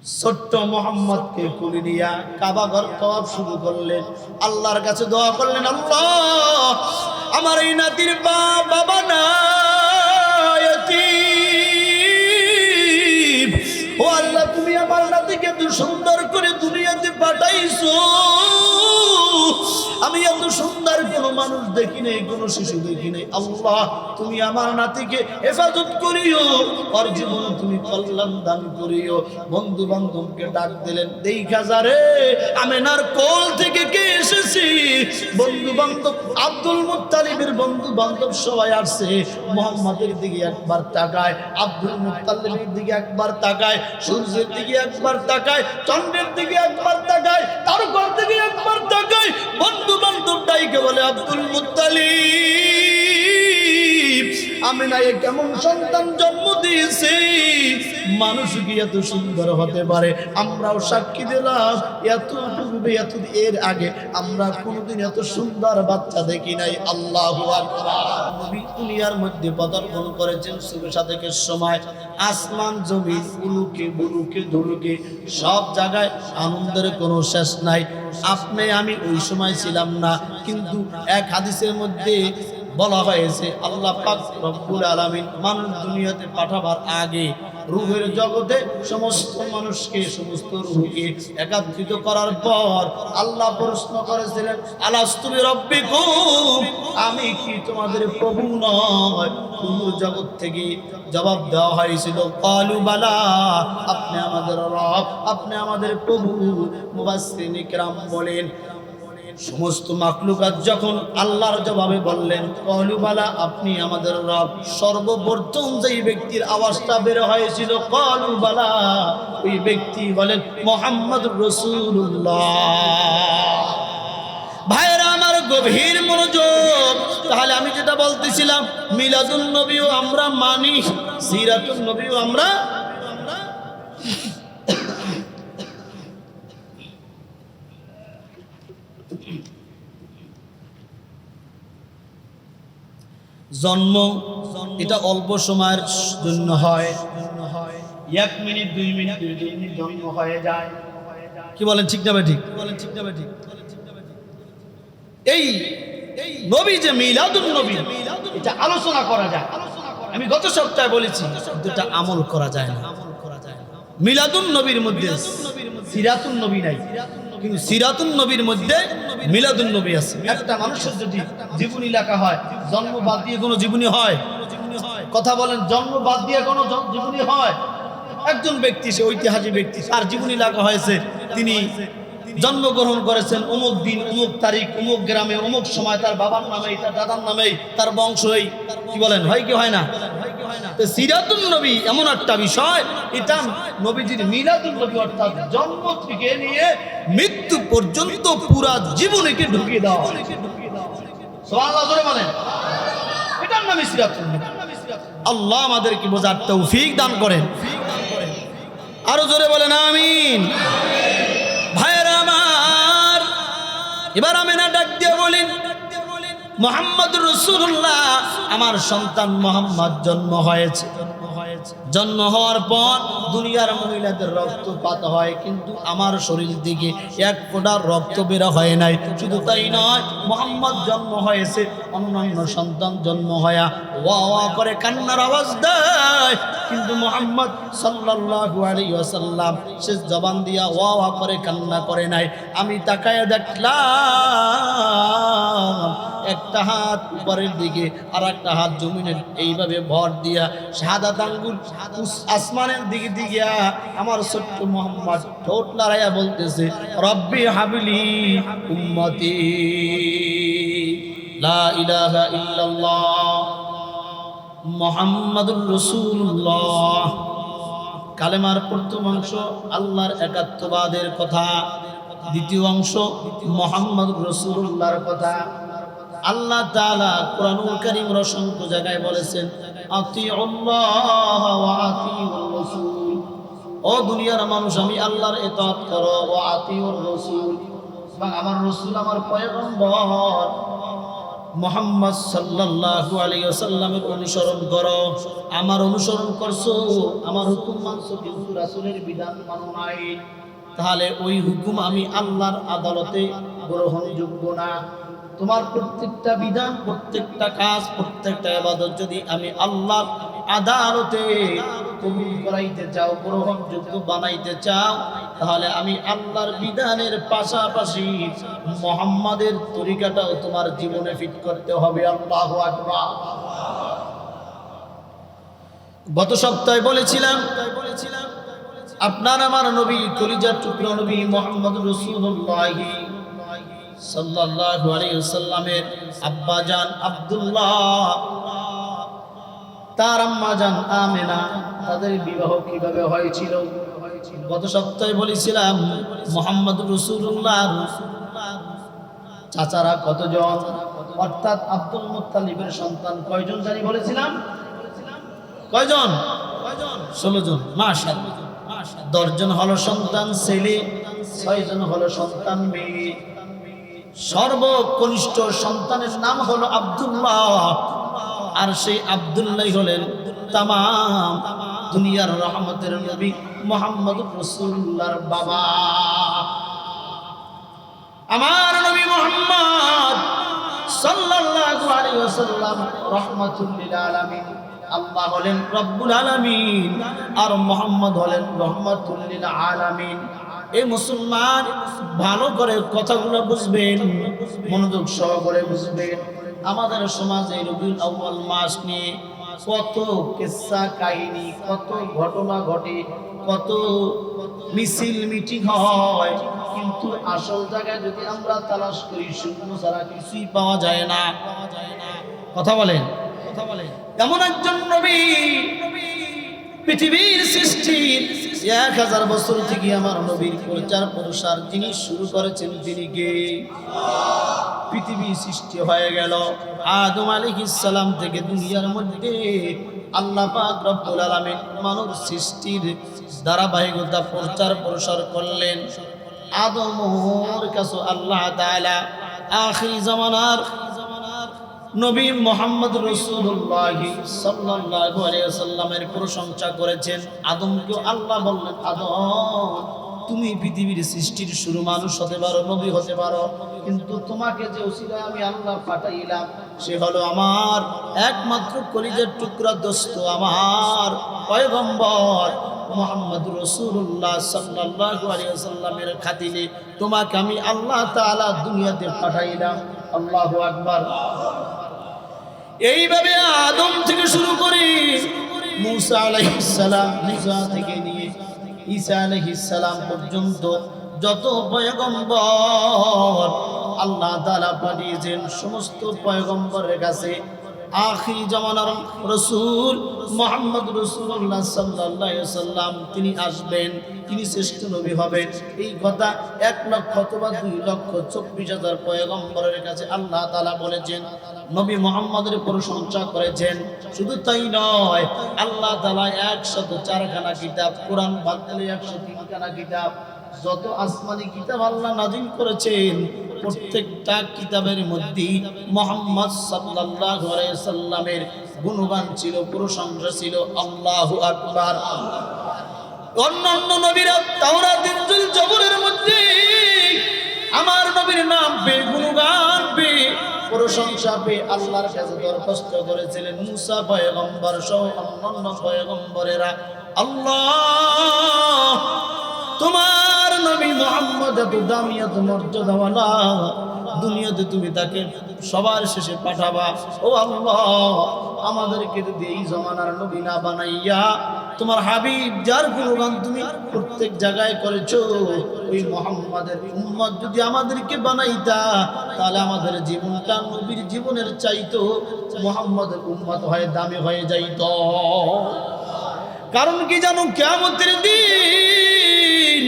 ছোট্ট মোহাম্মদকে কুলে নিয়া কাবা ঘর তওয়াফ শুরু করলেন। আল্লাহর কাছে দোয়া করলেন, আল্লাহ আমার এই নাতির বাবা নাই, এতিম। ও আল্লাহ, তুমি আমার নাতিকে এত সুন্দর করে দুনিয়াতে পাঠাইছো, আমি এত সুন্দর কোনো মানুষ দেখি নাই, কোনো শিশু দেখি নাই। আল্লাহ তুমি আমার নাতিকে হেফাজত করিও, ওর জীবনে তুমি কল্যাণ দান করিও। বন্ধু বান্ধবকে ডাক দিলেন, দেখা যারে আমেনার কোল থেকে কে এসেছি। বন্ধু বান্ধব আব্দুল মুত্তালিবের বন্ধু বান্ধব সবাই আসছে। মুহাম্মাদের দিকে একবার তাকায়, আব্দুল মুত্তালিবের দিকে একবার তাকায়, সূর্যের দিকে একবার তাকায়, চন্দ্রের দিকে একবার তাকায়, তারকার দিকে একবার তাকায়। বন্ধু বান্ধব ডাইকে বলে, আব্দুল মুত্তালিব আমিনা কেমন সন্তান জন্ম দিয়েছে, মানুষ কি এত সুন্দর হতে পারে? আমরাও সাক্ষী দিলাম, এত পূর্বে এত এর আগে আমরা কোনোদিন এত সুন্দর বাচ্চা দেখি নাই। আল্লাহু আকবার। নবী দুনিয়ার মধ্যে পদার্পণ করেছেন সুবহ সাদেকের সময়। আসমান জমিন উলুকে বুলুকে ধুলুকে সব জায়গায় আনন্দের কোনো শেষ নাই। আপনি আমি ওই সময় ছিলাম না, কিন্তু এক হাদিসের মধ্যে বলা হয়েছে আল্লাহ পাক রব্বুল আলামিন মানুষ দুনিয়াতে পাঠাবার আগে রূহের জগতে সমস্ত মানুষকে, সমস্ত রূহকে একত্রিত করার পর আল্লাহ প্রশ্ন করেছিলেন, আলাস্তু বিরাব্বিকুম, আমি কি তোমাদের প্রভু নয়? রূহের জগৎ থেকে জবাব দেওয়া হয়েছিল, ক্বালু বালা, আপনি আমাদের রব, আপনি আমাদের প্রভু। মুফাসসিরিন কিরাম বলেন, সমস্ত মাখলুকাত যখন আল্লাহর জবাবে বললেন ক্বালু বালা, আপনি আমাদের রব, সর্বপ্রথম যেই ব্যক্তির আওয়াজটা বের হয়েছিল ক্বালু বালা, ওই ব্যক্তি বলেন মুহাম্মদুর রাসূলুল্লাহ। ভাইরা আমার, গভীর মনোযোগ। তাহলে আমি যেটা বলতেছিলাম, মিলাদুন নবীও আমরা মানি, সিরাতুন নবীও আমরা জন্ম এটা অল্প সময়ের জন্য হয়, 1 মিনিট 2 মিনিট 2 মিনিট জন্ম হয়ে যায়। কি বলেন, ঠিক না ঠিক? এই নবী যে মিলাদুন নবী, এটা আলোচনা করা যায়। আমি গত সপ্তাহে বলেছি, এটা আমল করা যায় না। মিলাদুন নবীর মধ্যে সিরাতুন নবী নাই, কিন্তু সিরাতুন নবীর মধ্যে মিলাদুন নবী আছে। একটা মানুষের যদি জীবনী লেখা হয়, জন্ম বাদ দিয়ে কোনো জীবনী হয়? কথা বলেন, জন্ম বাদ দিয়ে কোনো জীবনী হয়? একজন ব্যক্তি, সে ঐতিহাসিক ব্যক্তি, তার জীবনী লেখা হয়েছে, তিনি জন্মগ্রহণ করেছেন অমুক দিন অমুক তারিখ অমুক গ্রামে অমুক সময়, তার বাবার নামেই তার দাদার নামেই তার বংশই। কি বলেন, হয় কি হয় না? সিরাতুন নবী এমন একটা বিষয়, এটা নবীজির মিলাদুন নবী, অর্থাৎ জন্ম থেকে নিয়ে মৃত্যু পর্যন্ত পুরা জীবনীকে ঢুকিয়ে দেওয়া হয়। সুবহানাল্লাহ জোরে বলেন, এটার নামই সিরাতুন নবী। আল্লাহ আমাদেরকে বোঝার তৌফিক দান করেন। আরো জোরে বলেন আমিন। ভাইরা আমার, এবার আমিনা ডাক দিয়ে বলেন, মুহাম্মদুর রাসূলুল্লাহ, আমার সন্তান মুহাম্মদ জন্ম হয়েছে। জন্ম হওয়ার পর দুনিয়ার মহিলাদের রক্তপাত হয়, কিন্তু আমার শরীর থেকে এক ফোঁটা রক্ত বের হয় নাই। শুধু তাই নয়, মুহাম্মদ জন্ম হয়েছে, অন্যান্য সন্তান জন্ম হয়া ওয়া ওয়া করে কান্নার আওয়াজ দেয়, কিন্তু মুহাম্মদ সাল্লাল্লাহু আলাইহি ওয়াসাল্লাম সে জবান দিয়া ওয়া ওয়া করে কান্না করে নাই। আমি তাকায়া দেখলাম একটা হাত উপরের দিকে আর একটা হাত জমিনের এইভাবে ভর দিয়া শাহাদাত আঙ্গুল আসমানের দিকে দিয়া আমার ছোট্ট মুহাম্মদ ঠোঁট লড়াইয়া বলতেছে, রব্বি হাবলি উম্মতি লা ইলাহা ইল্লাল্লাহ মুহাম্মাদুর রাসূলুল্লাহ। কালেমার প্রথম অংশ আল্লাহর একাত্মবাদের কথা, দ্বিতীয় অংশ মুহাম্মাদুর রাসূলুল্লাহর কথা। আল্লাহ তাআলা কুরআনুল কারীমের অসংখ্য জায়গায় বলেছেন, আতিউল্লাহ ওয়া আতিউর রাসূল, ও দুনিয়ার মানুষ আমি আল্লাহর ইতাআত করো, ওয়া আতিউর রাসূল, এবং আমার রাসূল আমার পয়গম্বর মুহাম্মদ সাল্লাল্লাহু আলাইহি ওয়াসাল্লামের অনুসরণ করো। আমার অনুসরণ করছো, আমার হুকুম মানছো, কিন্তু রাসূলের বিধান মানো নাই, তাহলে ওই হুকুম আমি আল্লাহর আদালতে গ্রহণযোগ্য না। তোমার প্রত্যেকটা বিধান, প্রত্যেকটা কাজ, প্রত্যেকটা ইবাদত যদি আমি আল্লাহর আদালতে কবুল করাইতে চাও, গ্রহণযোগ্য বানাইতে চাও, তাহলে আমি আল্লাহর বিধানের পাশাপাশি মুহাম্মাদের তরিকাটাও তোমার জীবনে ফিট করতে হবে। আল্লাহু আকবার। গত সপ্তাহে বলেছিলাম আপনার আমার নবী, কলিজার টুকরা নবী মুহাম্মদ রাসূলুল্লাহ সাল্লাল্লাহু আলাইহি ওয়াসাল্লামের আব্বা জান আব্দুল্লাহ, তার আম্মা জান আমেনা, তাদের বিবাহ কিভাবে হয়েছিল গত সপ্তাহে বলেছিলাম। মুহাম্মদ রাসূলুল্লাহ চাচারা কতজন, অর্থাৎ আব্দুল মুত্তালিবের সন্তান কয়জন জানি বলেছিলাম? কয়জন? 16 জন। মাশাআল্লাহ। 10 জন হলো সন্তান ছেলে, 6 জন হলো সন্তান মেয়ে। সর্বকনিষ্ঠ সন্তানের নাম হলো আব্দুল্লাহ, আর সেই আব্দুল্লাহ হলেন তামাম দুনিয়ার রহমতের নবী মুহাম্মদ রাসূলুল্লাহর বাবা। আমার নবী মুহাম্মদ সাল্লাল্লাহু আলাইহি ওয়াসাল্লাম রাহমাতুল লিল আলামিন। আল্লাহ হলেন রব্বুল আলামিন, আর মুহাম্মদ হলেন রাহমাতুল লিল আলামিন। এই মুসলমান ভালো করে কথাগুলো বুঝবেন, মনোযোগ সহকারে বুঝবেন। আমাদের সমাজে রবিউল আউয়াল মাস নিয়ে কত কিসসা কাহিনী, কত ঘটনা ঘটে, কত মিছিল মিটিং হয়, কিন্তু আসল জায়গায় যদি আমরা তালাশ করি শূন্য ছাড়া কিছুই পাওয়া যায় না। কথা বলেন। এমন একজন নবী, পৃথিবীর সৃষ্টির 1000 বছর থেকে আমার নবীর প্রচার প্রসার যিনি শুরু করেছেন, তিনি কে? পৃথিবী সৃষ্টি হয়ে গেল আদম আলাইহিস সালাম থেকে দুনিয়ার মধ্যে আল্লাহ পাক রব্বুল আলামিন মানব সৃষ্টির ধারাবাহিকতা প্রচার প্রসার করলেন। আদমের কাছে আল্লাহ তাআলা আখিরি জামানার নবী মুহাম্মদ রাসূলুল্লাহ সাল্লাল্লাহু আলাইহি ওয়াসাল্লামের প্রশংসা করেছেন। আদমকে আল্লাহ বললেন, আদম তুমি পৃথিবীর সৃষ্টির শুরু, মানুষ হতে পারো, নবী হতে পারো, কিন্তু তোমাকে যে ওসিলায় আমি আল্লাহ পাঠাইলাম সে হলো আমার একমাত্র কলিজার টুকরা দোস্ত, আমার পয়গম্বর মুহাম্মদ রাসূলুল্লাহ সাল্লাল্লাহু আলাইহি ওয়াসাল্লামের খাতিরে তোমাকে আমি আল্লাহ তাআলা দুনিয়াতে পাঠাইলাম। আল্লাহু আকবার। এইভাবে আদম থেকে শুরু করে মুসা আলাইহিস সালাম, মুসা থেকে নিয়ে ঈসা আলাইহিস সালাম পর্যন্ত যত পয়গম্বর আল্লাহ তাআলা পাঠিয়েছেন, সমস্ত পয়গম্বরের কাছে আখিরি জামানার রাসূল মুহাম্মদ রাসূলুল্লাহ সাল্লাল্লাহু আলাইহি ওয়াসাল্লাম তিনি আসবেন, তিনি শ্রেষ্ঠ নবী হবেন। এই কথা 1 লক্ষ অথবা 2,24,000 পয়গম্বরের কাছে আল্লাহ তাআলা বলেছেন, নবী মুহাম্মদের প্রশংসা করেছেন। শুধু তাই নয়, আল্লাহ তাআলা 104 খানা কিতাব, কোরআন বাদ দিলে 103 খানা কিতাব, যত আসমানি কিতাব আল্লাহ নাযিল করেছেন, প্রত্যেকটা কিতাবের মধ্যে মুহাম্মদ সাল্লাল্লাহু আলাইহি ওয়াসাল্লামের গুণগান ছিল, প্রশংসা ছিল। আল্লাহু আকবার। অন্যান্য নবীরা তাওরাত, ইনজিল, জবুরের মধ্যে আমার নবীর নাম পেয়ে, গুণগান পেয়ে, প্রশংসা পেয়ে আল্লাহর কাছে দরখাস্ত করেছিলেন। মুসা পয়গম্বর সহ অন্যান্য পয়গম্বরেরা, আল্লাহ তোমার নবী মুহাম্মদ এত দামি, এত মর্যাদাওয়ালা, দুনিয়াতে তুমি তাকে সবার শেষে পাঠাবা। ও আল্লাহ, আমাদেরকে যদি এই জমানার নবী না বানাইয়া তোমার হাবিব যার গুণগান তুমি প্রত্যেক জায়গায় করেছো, ওই মুহাম্মাদের উম্মত যদি আমাদেরকে বানাইতা, তাহলে আমাদের জীবনটা নবীর জীবনের চাইতো মুহাম্মাদের উম্মত হয়ে দামি হয়ে যাইত। কারণ কি জানো, কিয়ামতের দিন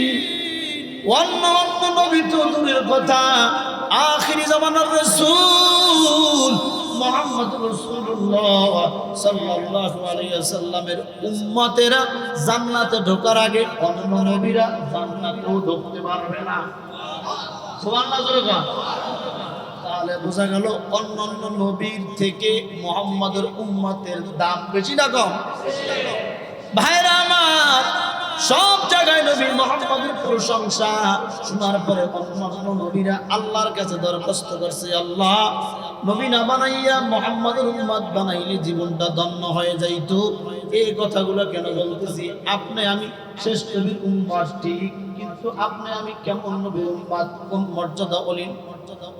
অন্য অন্য নবী তো দূরের কথা, আখিরি জামানার রাসূল মুহাম্মদ রাসূলুল্লাহ সাল্লাল্লাহু আলাইহি ওয়াসাল্লামের উম্মতেরা জান্নাতে ঢোকার আগে অন্য নবীরা জান্নাতেও ঢুকতে পারবে না। সুবহানাল্লাহ। তাহলে বোঝা গেল অন্যান্য নবীর থেকে মুহাম্মাদের উম্মতের দাম বেশি না কম? ভাইরা আমার, সব জায়গায় নবী মুহাম্মদের প্রশংসা শোনার পরে অন্যান্য নবীরা আল্লাহর কাছে দরখাস্ত করছে, আল্লাহ, নবী না বানাইয়া মুহাম্মদের উম্মত বানাইলে জীবনটা ধন্য হয়ে যাইত। এই কথাগুলো কেন বলতেছি? আপনি আমি শেষ নবীর উম্মত ঠিক, কিন্তু আপনি আমি কেমন নবীর উম্মত, কোন মর্যাদা বলেন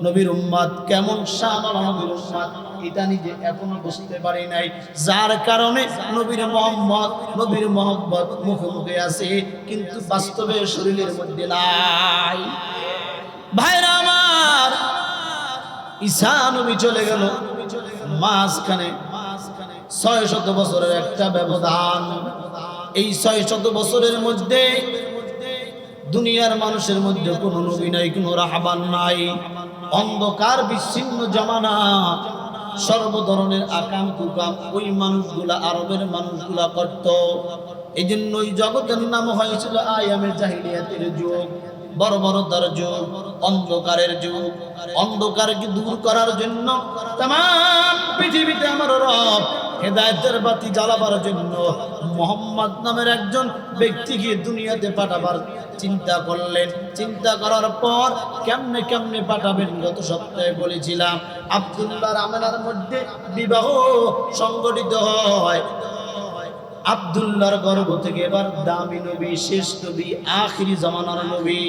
নবীর উম্মত, কেমন শানওয়ালা নবীর উম্মত, এটা নিজে এখনো বুঝতে পারি নাই। যার কারণে নবীর মোহাম্মদ, নবীর মোহাম্মদ মুখে মুখে আছে, কিন্তু বাস্তবে শরীরের মধ্যে নাই। ভাইরা আমার, ঈসা নবী চলে গেল, মাঝখানে ৬০০ বছরের একটা ব্যবধান। এই ৬০০ বছরের মধ্যে দুনিয়ার মানুষের মধ্যে কোনো নবী নাই, কোনো রাহবান নাই, অন্ধকার বিচ্ছিন্ন জামানা, সর্ব ধরনের আকাম কুকাম ওই মানুষগুলা, আরবের মানুষগুলা করত। এই জন্য ওই জগতের নাম হয়েছিল আয়ামে জাহিলিয়াতের যুগ, বর্বরতার যুগ, অন্ধকারের যুগ। অন্ধকারকে দূর করার জন্য তামাম পৃথিবীতে আমার রব হেদায়েতের বাতি জ্বালাবার জন্য মুহাম্মদ নামের একজন ব্যক্তিকে দুনিয়াতে পাঠাবার চিন্তা করলেন। চিন্তা করার পর কেমনে কেমনে পাঠাবেন গত সপ্তাহে বলেছিলাম। আব্দুল্লাহর আমেনার মধ্যে বিবাহ সংগঠিত হয়। আব্দুল্লাহর গর্ভ থেকে এবার দামি নবী, শেষ নবী, আখিরি জামানার নবী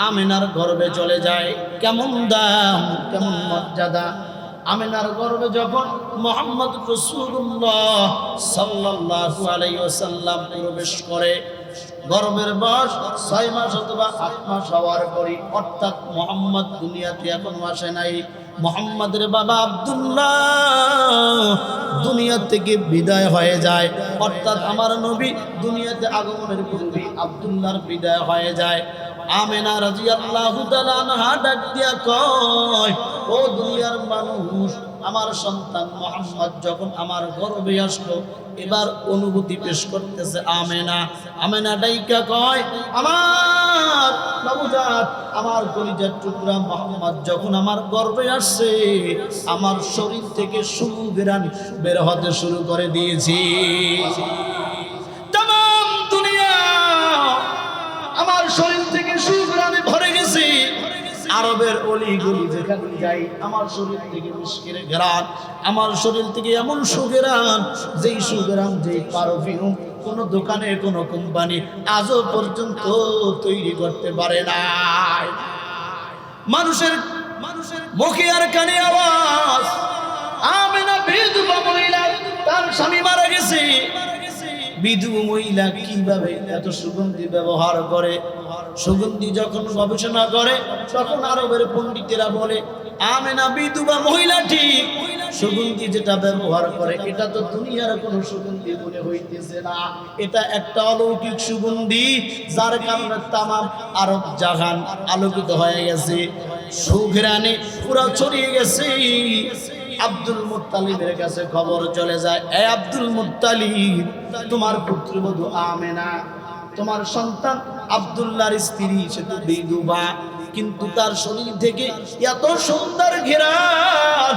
আমেনার গর্ভে চলে যায়। কেমন দাম, কেমন মর্যাদা! আমেনার গর্ভে যখন মুহাম্মদ রাসূলুল্লাহ সাল্লাল্লাহু আলাইহি ওয়াসাল্লাম প্রবেশ করে, গর্ভের বয়স ৬ মাস অথবা ৮ মাস হওয়ার পরই, অর্থাৎ মুহাম্মদ দুনিয়াতে এখনো আসে নাই। মুহাম্মাদের বাবা আব্দুল্লাহ দুনিয়া থেকে বিদায় হয়ে যায়, অর্থাৎ আমার নবী দুনিয়াতে আগমনের পূর্বে আব্দুল্লাহর বিদায় হয়ে যায়। আমেনা রাদিয়াল্লাহু তাআলা আনহা ডাক দিয়া কয়, ও দুনিয়ার মানুষ, আমার সন্তান মুহাম্মদ যখন আমার গর্ভে আসলো, এবার অনুভূতি পেশ করতেছে আমেনা। আমেনা ডাইকা কয়, আমার বাবুজান, আমার কলিজার টুকরা মুহাম্মদ যখন আমার গর্ভে আসছে, আমার শরীর থেকে সুঘ্রাণ বের হতে শুরু করে দিয়েছি। তামাম দুনিয়া আমার শরীর থেকে সুঘ্রাণে ভরে গেছে। আরবের অলি গলি যেখানে যাই, আমার শরীর থেকে মিশকের ঘ্রাণ, আমার শরীর থেকে এমন সুঘ্রাণ, যেই সুঘ্রাণ, যেই পারফিউম কোন দোকানে, কোন কোম্পানি আজও পর্যন্ত তৈরি করতে পারে নাই। মানুষের মুখে আর কানে আওয়াজ, আমেনা বিধবা মহিলা, তার স্বামী মারা গেছে। বিধবা মহিলা কিভাবে এত সুগন্ধি ব্যবহার করে? সুগন্ধি যখন গবেষণা করে, তখন আরবের পণ্ডিতেরা বলে, আমেনা বিধবা মহিলা ঠিক, সুগন্ধি যেটা ব্যবহার করে এটা তো দুনিয়ার কোনো সুগন্ধি মনে হইতেছে না, এটা একটা অলৌকিক সুগন্ধি, যার কারণে তামাম আরব জাহান আলোকিত হয়ে গেছে, সুঘ্রাণে পুরো ছড়িয়ে গেছে। আব্দুল মুত্তালিবের কাছে খবর চলে যায়, এ আব্দুল মুত্তালিব, তোমার পুত্রবধূ আমেনা, তোমার সন্তান আব্দুল্লাহর স্ত্রী, সে তো বিধবা, কিন্তু তার শরীর থেকে এত সুন্দর ঘ্রাণ,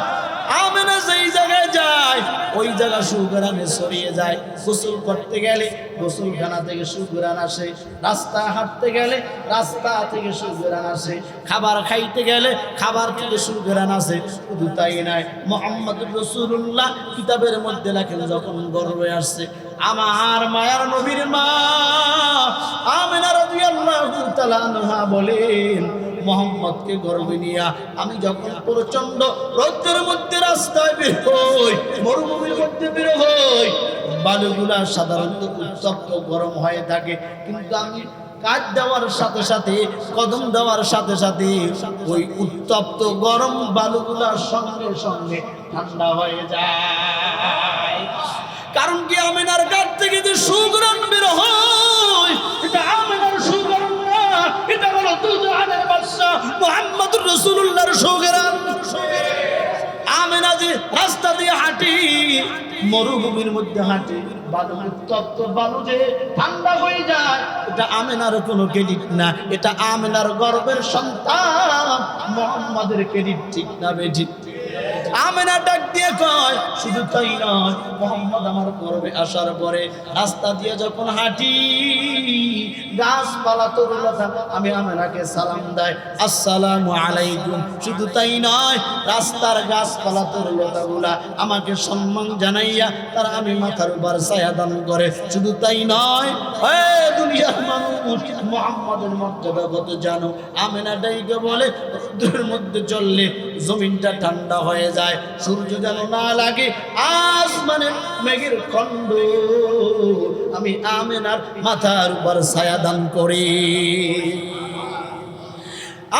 আমেনা যেই জায়গায় যায় ওই জায়গা সুঘ্রাণে ছড়িয়ে যায়। গোসল করতে গেলে গোসলখানা থেকে সুঘ্রাণ আসে, রাস্তা হাঁটতে গেলে রাস্তা থেকে সুঘ্রাণ আসে, খাবার খাইতে গেলে খাবার থেকে সুঘ্রাণ আসে। শুধু তাই নয়, মুহাম্মদুর রাসূলুল্লাহ কিতাবের মধ্যে লেখেন, যখন গর্ভে আসছে আমার মায়ার নবীর মা আমেনা রাদিয়াল্লাহু তাআলা আনহা বলেন, মুহাম্মদকে গর্ভে নিয়া আমি যখন প্রচন্ড রৌদ্রের মধ্যে রাস্তায় বের হই, মরুভূমির মধ্যে বের হই, বালুগুলা সাধারণত উত্তপ্ত গরম হয়ে থাকে, কিন্তু আমি কাজ দেওয়ার সাথে সাথে, কদম দেওয়ার সাথে সাথে ওই উত্তপ্ত গরম বালুগুলা সঙ্গে সঙ্গে ঠান্ডা হয়ে যায়। কারণ কি, আমেনার গাছ থেকে যে সুঘ্রাণ বের হয়, এটা আমেনার সুঘ্রাণ না, এটা হলো দুজাহানের বাদশা মুহাম্মদুর রাসূলুল্লাহর সুঘ্রাণ। আমেনা যে রাস্তা দিয়ে হাঁটি, মরুভূমির মধ্যে হাঁটে, বালু উত্তপ্ত বালু যে ঠান্ডা হয়ে যায়, এটা আমেনার কোনো ক্রেডিট না, এটা আমেনার গর্ভের সন্তান মুহাম্মাদের ক্রেডিট। ঠিক না বেঠিক? আমেনা ডাক দিয়ে কয়, শুধু তাই নয়, মুহাম্মদ আমার গর্ভে আসার পরে রাস্তা দিয়ে যখন হাঁটি, গাছপালা তরুলতা আমি আমেনাকে সালাম দেয়, আসসালামু আলাইকুম। শুধু তাই নয়, রাস্তার গাছপালা তরুলতা গুলা আমাকে সম্মান জানাইয়া তারা আমি মাথার উপর ছায়া দান করে। শুধু তাই নয়, দুনিয়ার মানুষ মুহাম্মদের মর্যাদা কত জানো? আমেনা ডাইকে বলে, রোদের মধ্যে চললে জমিনটা ঠান্ডা হয়ে যায়, সূর্য যেন না লাগে, আসমানের মেঘের খণ্ড আমি আমেনার মাথার উপর ছায়া দান করি।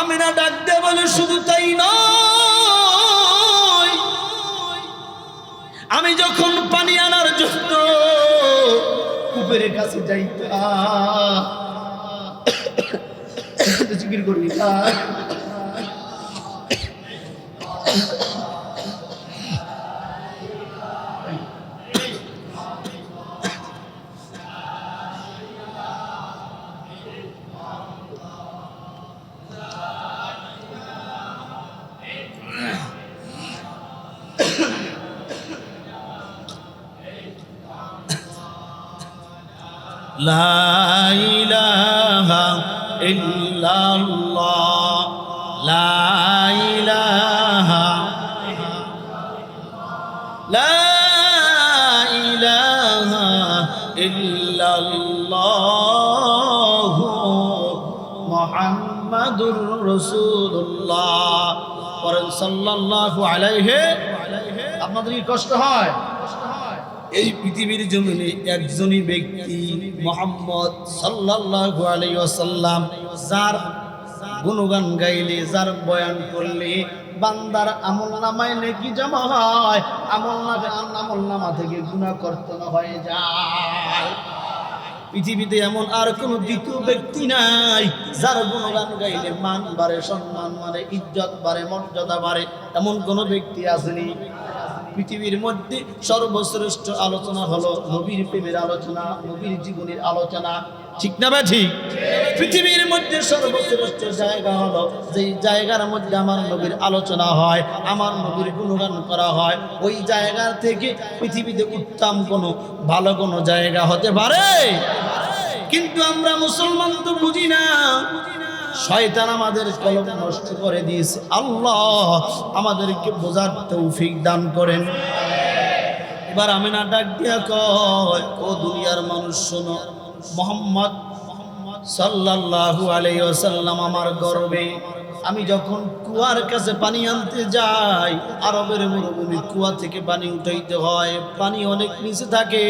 আমেনা ডাক দিয়ে বলে, শুধু তাই নয়, আমি যখন পানি আনার জন্য কূপের কাছে যাইতাম, জিকির করবি না, লা ইলাহা ইল্লাল্লাহ, লা ইলাহা, লা ইলাহা ইল্লাল্লাহ মুহাম্মাদুর রাসূলুল্লাহ। পড়েন সাল্লাল্লাহু আলাইহি। আপনাদের কি কষ্ট হয়? এই পৃথিবীর জমিনে একজনই ব্যক্তি মুহাম্মদ সাল্লাল্লাহু আলাইহি ওয়াসাল্লাম, যার গুণগান গাইলে, যার বয়ান করলে বান্দার আমলনামায় নেকি জমা হয়, আমলনামা থেকে গুনাহ কর্তন হয়ে যায়। পৃথিবীতে এমন আর কোন দ্বিতীয় ব্যক্তি নাই যার গুণগান গাইলে মান বাড়ে, সম্মান বাড়ে, ইজ্জত বাড়ে, মর্যাদা বাড়ে। এমন কোন ব্যক্তি আসেনি। পৃথিবীর মধ্যে সর্বশ্রেষ্ঠ আলোচনা হলো নবীর প্রেমের আলোচনা, নবীর জীবনের আলোচনা। ঠিক না ভাই? ঠিক। পৃথিবীর মধ্যে সর্বশ্রেষ্ঠ জায়গা হলো যেই জায়গার মধ্যে আমার নবীর আলোচনা হয়, আমার নবীর গুণগান করা হয়। ওই জায়গা থেকে পৃথিবীতে উত্তম কোনো ভালো কোনো জায়গা হতে পারে? কিন্তু আমরা মুসলমান তো বুঝি না। শয়তান আমাদের কলম নষ্ট করে দিয়েছে। আল্লাহ আমাদেরকে বোঝার তৌফিক দান করেন। এবার আমেনা ডাক দিয়া কয়, ও দুনিয়ার মানুষ শোনো, মুহাম্মদ সাল্লাল্লাহু আলাইহি ওয়াসাল্লাম আমার গর্বে, আমি যখন কুয়ার কাছে পানি আনতে যাই, আরবের মরুভূমি, কুয়া থেকে পানি উঠাইতে হয়, পানি অনেক নিচে থাকে,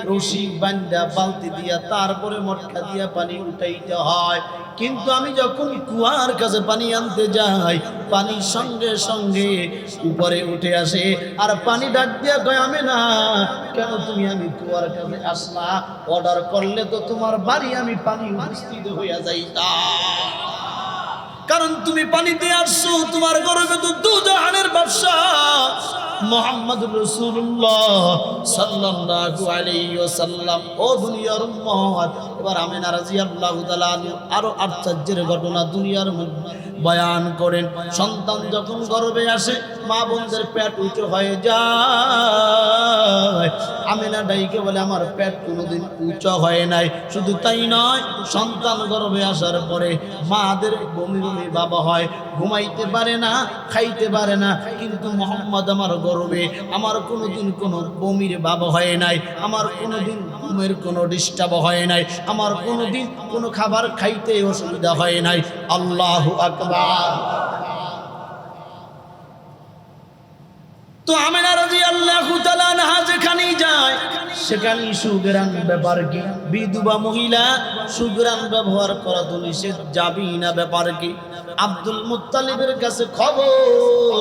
রশি বান্ধা বালতি দিয়া তারপরে মটকা দিয়া পানি উঠাইতে হয়। কিন্তু আমি যখন কুয়ার কাছে পানি আনতে যাই, পানি সঙ্গে সঙ্গে উপরে উঠে আসে। আর পানি ডাক দিয়া কয়, আমেনা কেন তুমি আমি কুয়ার কাছে আসলা? অর্ডার করলে তো তোমার বাড়ি আমি পানি উপস্থিত হইয়া যাইতাম, কারণ তুমি পানিতে আসছো, তোমার গর্ভে তো দুজাহানের বাদশা মুহাম্মদুর রাসূলুল্লাহ সাল্লাল্লাহু আলাইহি ওয়াসাল্লাম। ও দুনিয়ার উম্মত, এবার আমেনা রাদিয়াল্লাহু তাআলা আরো আশ্চর্যের ঘটনা দুনিয়ার মধ্যে বয়ান করেন। সন্তান যখন গর্ভে আসে, মা বোনদের পেট উঁচু হয়ে যায়। আমেনা ডাইকে বলে, আমার পেট কোনোদিন উঁচু হয় নাই। শুধু তাই নয়, সন্তান গর্ভে আসার পরে মাদের বমি বমি বাবা হয়, ঘুমাইতে পারে না, খাইতে পারে না। কিন্তু মুহাম্মদ আমার গর্ভে, আমার কোনোদিন কোনো বমির বাবা হয় নাই, আমার কোনোদিন ঘুমের কোনো ডিস্টার্ব হয় নাই, আমার কোনোদিন কোনো খাবার খাইতে অসুবিধা হয় নাই। আল্লাহু আকবার। তো আমেনা রাদিয়াল্লাহু তাআলা আনহা যেখানেই যায় সেখানেই সুগ্রাণ ব্যাপার কি? বিধবা মহিলা সুগ্রাণ ব্যবহার করা তো নিষেধ, যাবি না ব্যাপার কি? আব্দুল মুত্তালিবের কাছে খবর,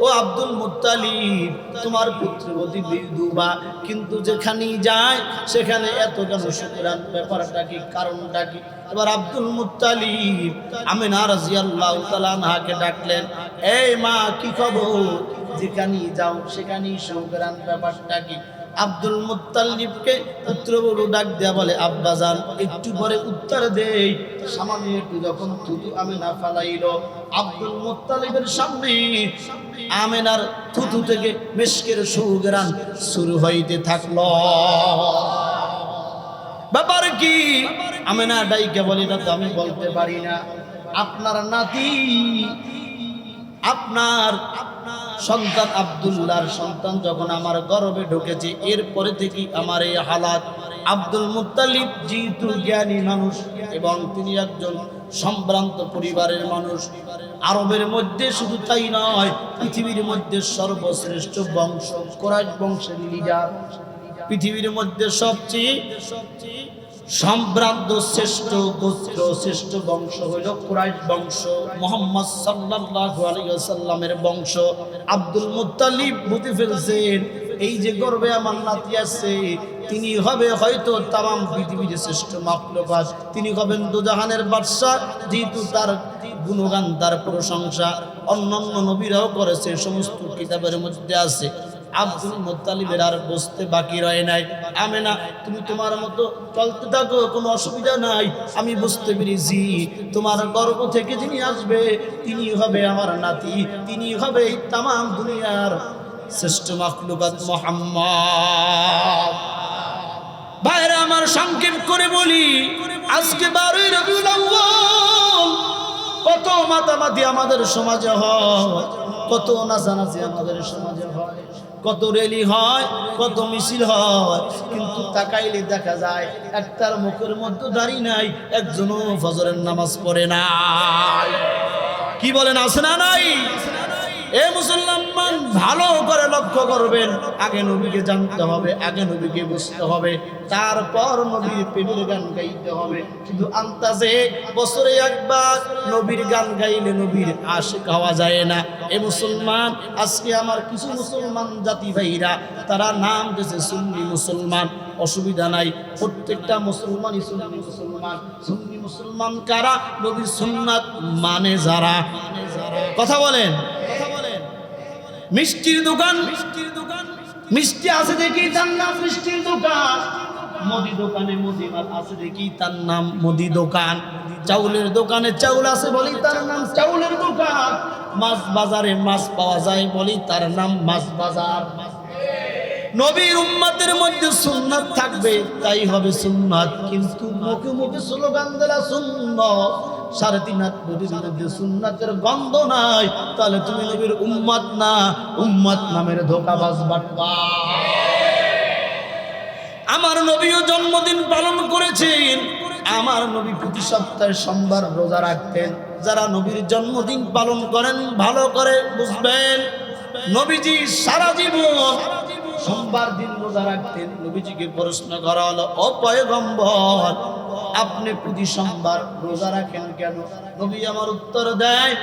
ও আব্দুল মুত্তালিব, তোমার পুত্রবতী বিধবা, কিন্তু যেখানেই যায় সেখানে এত কেন সুগ্রাণ? ব্যাপারটা কি? কারণটা কি? এবার আব্দুল মুত্তালিব আমেনা রাদিয়াল্লাহু তাআলা আনহাকে ডাকলেন, এই মা, কি খবর? যেখানেই যাও সেখানেই সুগ্রাণ, ব্যাপারটা কি? আব্দুল মুত্তালিবকে পুত্রবধূ ডাক দেয়া বলে, আব্বাজান একটু পরে উত্তর দেই। সামান্য একটু যখন থুতু আমেনা ফালাইলো, আব্দুল মুত্তালিবের সামনে আমেনার থুতু থেকে মিশকের সুঘ্রাণ শুরু হইতে থাকলো। ব্যাপার কি? আমেনা ডাইকে বলে, না তো আমি বলতে পারি না। আপনার নাতি, আপনার সন্তান আব্দুল্লাহর সন্তান যখন আমার গর্ভে ঢুকেছে, এরপরে থেকে আমার এই হালাত। আব্দুল মুত্তালিব যেহেতু জ্ঞানী মানুষ এবং তিনি একজন সম্ভ্রান্ত পরিবারের মানুষ, আরবের মধ্যে শুধু তাই নয়, পৃথিবীর মধ্যে সর্বশ্রেষ্ঠ বংশ কুরাইশ বংশের লিডার। পৃথিবীর মধ্যে সবচেয়ে সম্ভ্রান্ত শ্রেষ্ঠ গোত্র, শ্রেষ্ঠ বংশ হইল কুরাইশ বংশ, মুহাম্মদ সাল্লাল্লাহু আলাইহি ওয়াসাল্লামের বংশ। আব্দুল মুত্তালিব বুঝে ফেলছেন, এই যে গর্বে আমার নাতি আছে, তিনি হবে হয়তো তামাম পৃথিবীর শ্রেষ্ঠ মাখলুকাত, তিনি হবেন দুজাহানের বাদশা। যেহেতু তার গুণগান, তার প্রশংসা অন্যান্য নবীরাও করেছে, সমস্ত কিতাবের মধ্যে আছে। আব্দুল মুত্তালিবের আর বসতে বাকি রয় নাই। আমেনা, তুমি তোমার মতো চলতে থাকো, কোনো অসুবিধা নাই। আমি বুঝতে পেরেছি তোমার গর্ভ থেকে যিনি আসবে তিনি হবে আমার নাতি, তিনি হবে এই তামাম দুনিয়ার শ্রেষ্ঠ মাখলুকাত মুহাম্মদ। ভাইরা আমার, সংক্ষেপ করে বলি, আজকে 12ই রবিউল আউয়াল কত মাতামাতি আমাদের সমাজে হয়, কত নাচানাচি আমাদের সমাজে হয়, কত রেলি হয়, কত মিছিল হয়, কিন্তু তাকাইলে দেখা যায় একটার মুখের মধ্যে দাঁড়িয়ে নাই, একজনও ফজরের নামাজ পড়ে নাই। কি বলেন, আছে না নাই? এ মুসলমান, ভালো করে লক্ষ্য করবেন, আগে নবীকে জানতে হবে, আগে নবীকে বুঝতে হবে, তারপর নবীর প্রেমের গান গাইতে হবে। কিন্তু আন্তাজে বছরে একবার নবীর গান গাইলে নবীর আশিক হওয়া যায় না। এ মুসলমান, আজকে আমার কিছু মুসলমান জাতি ভাইরা তারা নাম দিয়েছে সুন্নি মুসলমান। অসুবিধা নাই, প্রত্যেকটা মুসলমানই সুন্নি মুসলমান। সুন্নি মুসলমান কারা? নবীর সুন্নাত মানে যারা। কথা বলেন। মিষ্টির দোকান, মিষ্টি আছে দেখি তার নাম মিষ্টির দোকান। মুদি দোকানে মুদিমাল আছে দেখি তার নাম মুদি দোকান। চাউলের দোকানে চাউল আছে বলি তার নাম চাউলের দোকান। মাছ বাজারে মাছ পাওয়া যায় বলি তার নাম মাছ বাজার। নবীর উম্মতের মধ্যে সুন্নাত থাকবে, তাই হবে সুন্নাত। কিন্তু মুখে মুখে স্লোগান দেলা সুন্নাত, 3.5 হাত নবীর মধ্যে সুন্নাতের গন্ধ নাই, তাহলে তুমি নবীর উম্মত না, উম্মত নামের ধোঁকাবাজ বাটপা। আমার নবীও জন্মদিন পালন করেছেন। আমার নবী প্রতি সপ্তাহে সোমবার রোজা রাখতেন। যারা নবীর জন্মদিন পালন করেন ভালো করে বুঝবেন, নবীজি সারা জীবন সোমবার দিন রোজা রাখতেন। নবীজিকে প্রশ্ন করা হলো, ও পয়গম্বর, আপনি প্রতি সোমবার রোজা রাখেন কেন? নবী আমার উত্তর দেয়,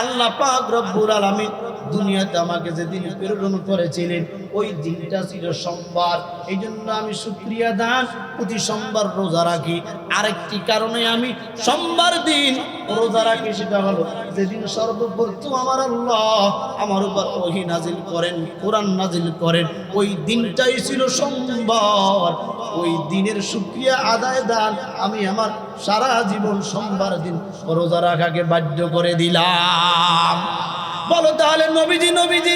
আল্লাহ পাক রব্বুল আলামিন দুনিয়াতে আমাকে যেদিন প্রেরণ করেছিলেন ওই দিনটা ছিল সোমবার, এই জন্য আমি শুকরিয়া দান প্রতি সোমবার রোজা রাখি। আরেকটি কারণে আমি সোমবার দিন রোজা রাখি, সেটা হলো যেদিন সর্বপ্রথম আমার আল্লাহ আমার উপর ওহী নাজিল করেন, কোরআন নাজিল করেন, ওই দিনটাই ছিল সোমবার। ওই দিনের শুকরিয়া আদায় দান আমি আমার সারা জীবন সোমবার দিন রোজা রাখাকে বাধ্য করে দিলাম। বলো তাহলে নবীজি